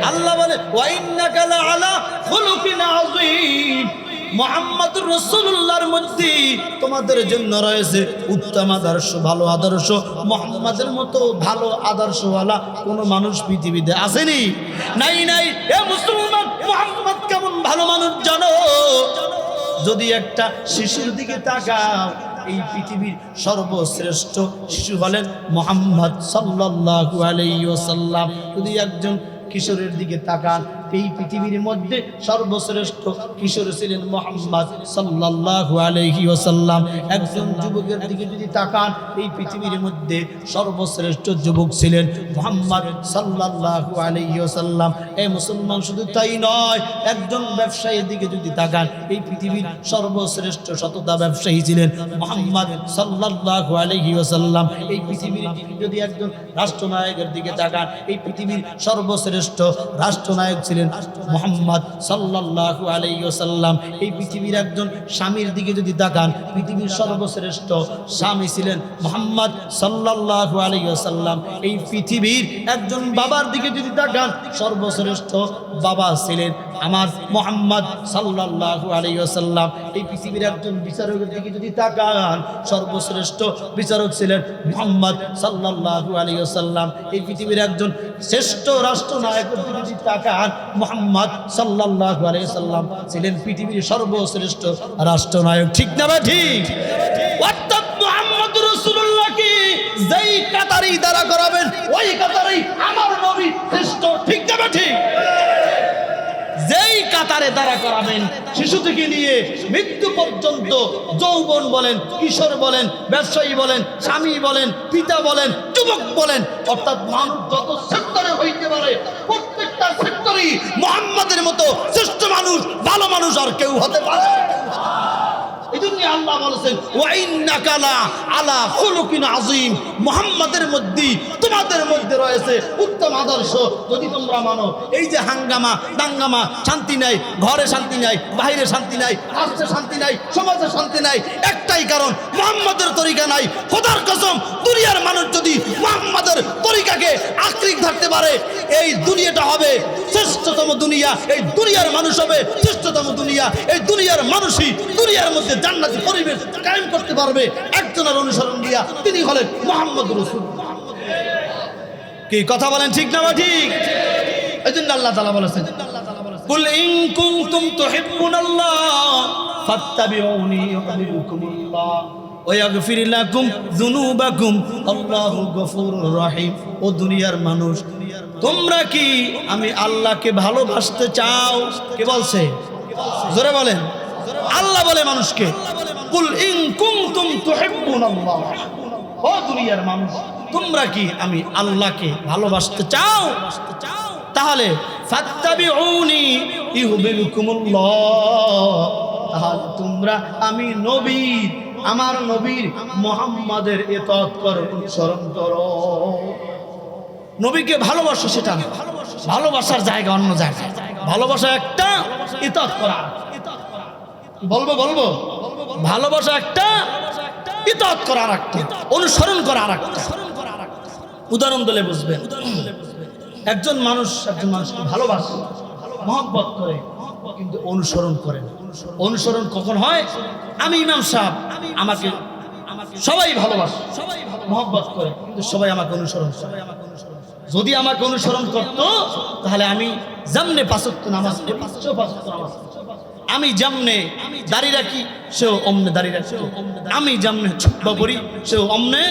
আল্লাহ বলে, ওয়া ইন্নাকা লাআলা খুলুকিন আযীম। মুহাম্মদুর রাসূলুল্লাহর মধ্যে তোমাদের জন্য রয়েছে উত্তম আদর্শ, ভালো আদর্শ। মুহাম্মদের মতো ভালো আদর্শওয়ালা কোনো মানুষ পৃথিবীতে আসেনি, নাই নাই। এ মুসলমান, মুহাম্মদ কেমন ভালো মানুষ জানো? যদি একটা শিশুর দিকে তাকাও, এই পৃথিবীর সর্বশ্রেষ্ঠ শিশু হলেন মুহাম্মদ সাল্লাল্লাহু আলাইহি ওয়াসাল্লাম। যদি একজন কিশোরের দিকে তাকান, এই পৃথিবীর মধ্যে সর্বশ্রেষ্ঠ কিশোর ছিলেন মুহাম্মদ সাল্লাল্লাহু আলাইহি ওয়াসাল্লাম। একজন যুবকের দিকে যদি তাকান, এই পৃথিবীর মধ্যে সর্বশ্রেষ্ঠ যুবক ছিলেন মুহাম্মদ সাল্লাল্লাহু আলাইহি ওয়াসাল্লাম। এই মুসলমান, শুধু তাই নয়, একজন ব্যবসায়ীর দিকে যদি তাকান, এই পৃথিবীর সর্বশ্রেষ্ঠ সততা ব্যবসায়ী ছিলেন মুহাম্মদ সাল্লাল্লাহু আলাইহি ওয়াসাল্লাম। এই পৃথিবীর যদি একজন রাষ্ট্রনায়কের দিকে তাকান, এই পৃথিবীর সর্বশ্রেষ্ঠ রাষ্ট্রনায়ক ছিলেন ছিলেন মুহাম্মদ সাল্লাল্লাহু আলাইহি ওয়াসাল্লাম। এই পৃথিবীর একজন স্বামীর দিকে যদি তাকান, পৃথিবীর সর্বশ্রেষ্ঠ স্বামী ছিলেন মুহাম্মদ সাল্লাল্লাহু আলাইহি ওয়াসাল্লাম। এই পৃথিবীর একজন বাবার দিকে যদি তাকান, সর্বশ্রেষ্ঠ বাবা ছিলেন আমার মুহাম্মদ সাল্লাল্লাহু আলাইহি ওয়াসাল্লাম। এই পৃথিবীর একজন বিচারকের দিকে যদি তাকান, সর্বশ্রেষ্ঠ বিচারক ছিলেন মুহাম্মদ সাল্লাল্লাহু আলাইহি ওয়াসাল্লাম। এই পৃথিবীর একজন শ্রেষ্ঠ রাষ্ট্রনায়কের দিকে যদি তাকান, মুহাম্মদ সাল্লাল্লাহু আলাইহি ওয়াসাল্লাম ছিলেন পৃথিবীর সর্বশ্রেষ্ঠ রাষ্ট্রনায়ক। ঠিক না ভাই? ঠিক। অর্থাৎ মুহাম্মদ রাসূলুল্লাহকে যেই কাতারেই দাঁড়া করাবেন, ওই কাতারেই আমার নবী শ্রেষ্ঠ। ঠিক না ভাই? ঠিক। যেই কাতারে দাঁড়া করাবেন, শিশু থেকে নিয়ে মৃত্যু পর্যন্ত, যৌবন বলেন, কিশোর বলেন, ব্যবসায়ী বলেন, স্বামী বলেন, পিতা বলেন, যুবক বলেন, অর্থাৎ মানুষ যত সেক্টরে হইতে পারে, প্রত্যেকটা সেক্টরেই মুহাম্মাদের মতো শ্রেষ্ঠ মানুষ, ভালো মানুষ আর কেউ হতে পারে না। এজন্য আল্লাহ বলেছেন, ওয়া ইন্নাকা লা আলা খুলুকিন আযীম, মুহাম্মাদের মধ্যে, তোমাদের মধ্যে রয়েছে উত্তম আদর্শ যদি তোমরা মানো। এই যে হাঙ্গামা দাঙ্গামা, শান্তি নাই, ঘরে শান্তি নাই, বাইরে শান্তি নাই, রাষ্ট্রে শান্তি নাই, সমাজে শান্তি নাই, একটাই কারণ মুহাম্মাদের তরিকা নাই। খোদার কসম, দুনিয়ার মানুষ যদি মুহাম্মাদের তরিকাকে আঁকড়ে ধরতে পারে, এই দুনিয়াটা হবে শ্রেষ্ঠতম দুনিয়া, এই দুনিয়ার মানুষ হবে শ্রেষ্ঠতম দুনিয়া। এই দুনিয়ার মানুষই দুনিয়ার মধ্যে জান্নাতি পরিবেশ কায়েম করতে পারবে একজনের অনুসরণ দিয়া, তিনি হলেন মুহাম্মদ রাসূলুল্লাহ। কি কথা বলেন, ঠিক না? ঠিক। এজন্য আল্লাহ তাআলা বলেছেন, কুল ইন কুনতুম তুহিব্বুনাল্লাহ ফাত্তাবিউনি ইউহিব্বুকুমুল্লাহ ওয়া ইয়াগফির লাকুম যুনুবাকুম আল্লাহু গফুরুর রহিম। ও দুনিয়ার মানুষ, তোমরা কি আমি আল্লাহকে ভালোবাসতে চাও? কে বলছে? জোরে বলেন। আল্লাহ বলে মানুষকে, কুল ইন কুনতুম তুহিব্বুনাল্লাহ, ও দুনিয়ার মানুষ, তোমরা কি আমি আল্লাহকে ভালোবাসতে চাও? তাহলে ফাত্তাবিউনি ইউহিব্বুকুমুল্লাহ, তাহলে তোমরা আমি নবীর, আমার নবীর মুহাম্মাদের ইতাআত করো, অনুসরণ করো। নবীকে ভালোবাসো, সেটা না। ভালোবাসার জায়গা অন্য জায়গায়। ভালোবাসা একটা, ইতাআত করা বলবো ভালোবাসা একটা, ইতাআত করা আরেকটা, অনুসরণ করা আরেকটা। উদাহরণ দিলে বুঝবেন। একজন মানুষকে ভালোবাসে, মহব্বত করে, কিন্তু অনুসরণ করে না। অনুসরণ কখন হয়? আমি ইমাম সাহেব, আমাকে সবাই ভালোবাসে, মহব্বত করে, কিন্তু সবাই আমাকে অনুসরণ করে। যদি আমাকে অনুসরণ করত, তাহলে আমি যেমনে 5 ওয়াক্ত নামাজ পড়ি, সেও 5 ওয়াক্ত নামাজ পড়ি। আমি যেমনে দাড়ি রাখি, সেও অমনে দাড়ি রাখি। আমি যেমনে ছুট্টা পড়ি, সেও অমনে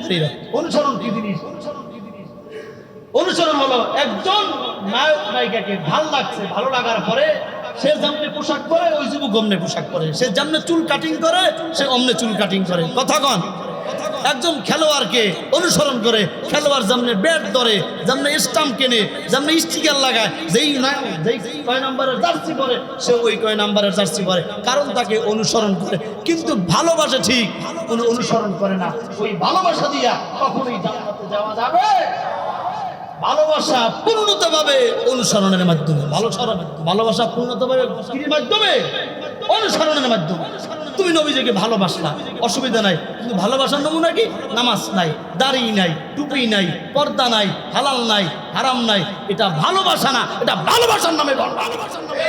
দাড়ি রাখি। অনুসরণ কি জিনিস? অনুসরণ হলো একজন নায়ক নায়িকাকে ভালো লাগার পরে সে যেমনে পোশাক পরে, ওই যুবক অমনে পোশাক পরে। সে যেমনে চুল কাটিং করে, সে অমনে চুল কাটিং করে। কথা কন। একজন খেলোয়াড়কে অনুসরণ করে, খেলোয়াড় যেমনে ব্যাট ধরে, যেমনে স্টাম্প কেনে, যেমনে স্টিকার লাগায়, যেই কয় নাম্বারের জার্সি পরে, সে ওই কয় নাম্বারের জার্সি পরে, কারণ তাকে অনুসরণ করে। কিন্তু ভালোবাসা ঠিক কোনো অনুসরণ করে না। ওই ভালোবাসা দিয়া কখনোই জান্নাতে যাওয়া যাবে? ভালোবাসা পূর্ণতভাবে অনুসরণের মাধ্যমে। ভালোবাসা পূর্ণতভাবে কির মাধ্যমে? অনুসরণের মাধ্যমে। তুমি নবীজিকে ভালোবাসলা, অসুবিধা নাই, কিন্তু ভালোবাসার নমুনা কি? নামাজ নাই, দাড়ি নাই, টুপি নাই, পর্দা নাই, হালাল নাই, হারাম নাই। এটা ভালোবাসা না, এটা ভালোবাসার নামে ভালোবাসার নামে।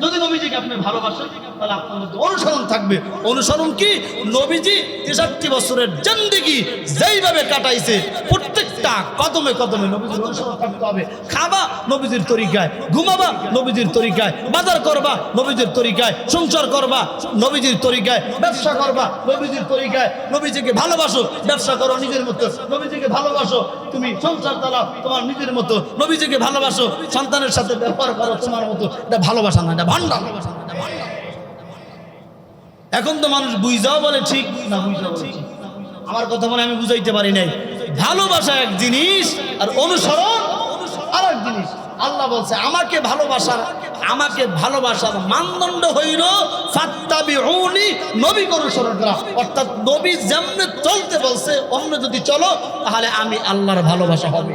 যদি নবীজিকে আপনি ভালোবাসেন, তাহলে আপনার মধ্যে অনুসরণ থাকবে। অনুসরণ কি? নবীজি 63 বছরের জিন্দেগি যেইভাবে কাটাইছে, প্রত্যেকটা কদমে কদমে নবীজির অনুসরণ থাকতে হবে। খাবা নবীজির তরিকায়, ঘুমাবা নবীজির তরিকায়, বাজার করবা নবীজির তরিকায়, সংসার করবা নবীজির তরিকায়, ব্যবসা করবা নবীজির তরিকায়। নবীজিকে ভালোবাসো, ব্যবসা করো নিজের মতো। নবীজিকে ভালোবাসো, তুমি সংসার চালাও তোমার নিজের মতো। নবীজিকে ভালোবাসো, সন্তানের সাথে ব্যবহার করো তোমার মতো। এটা ভালোবাসা না, এটা ভান্ডার। এখন তো মানুষ বুঝাও বলে ঠিক না, বুঝাও বলে ঠিক। আমার কথা বলে আমি বুঝাইতে পারি নাই। ভালোবাসা এক জিনিস, আর অনুসরণ আর এক জিনিস। আল্লাহ বলছে আমাকে ভালোবাসার মানদণ্ড হইল ফাত্তাবিউনি, নবীকে অনুসরণ করা। অর্থাৎ নবী যেমনে চলতে বলছে অন্য যদি চলো, তাহলে আমি আল্লাহর ভালোবাসা হবে।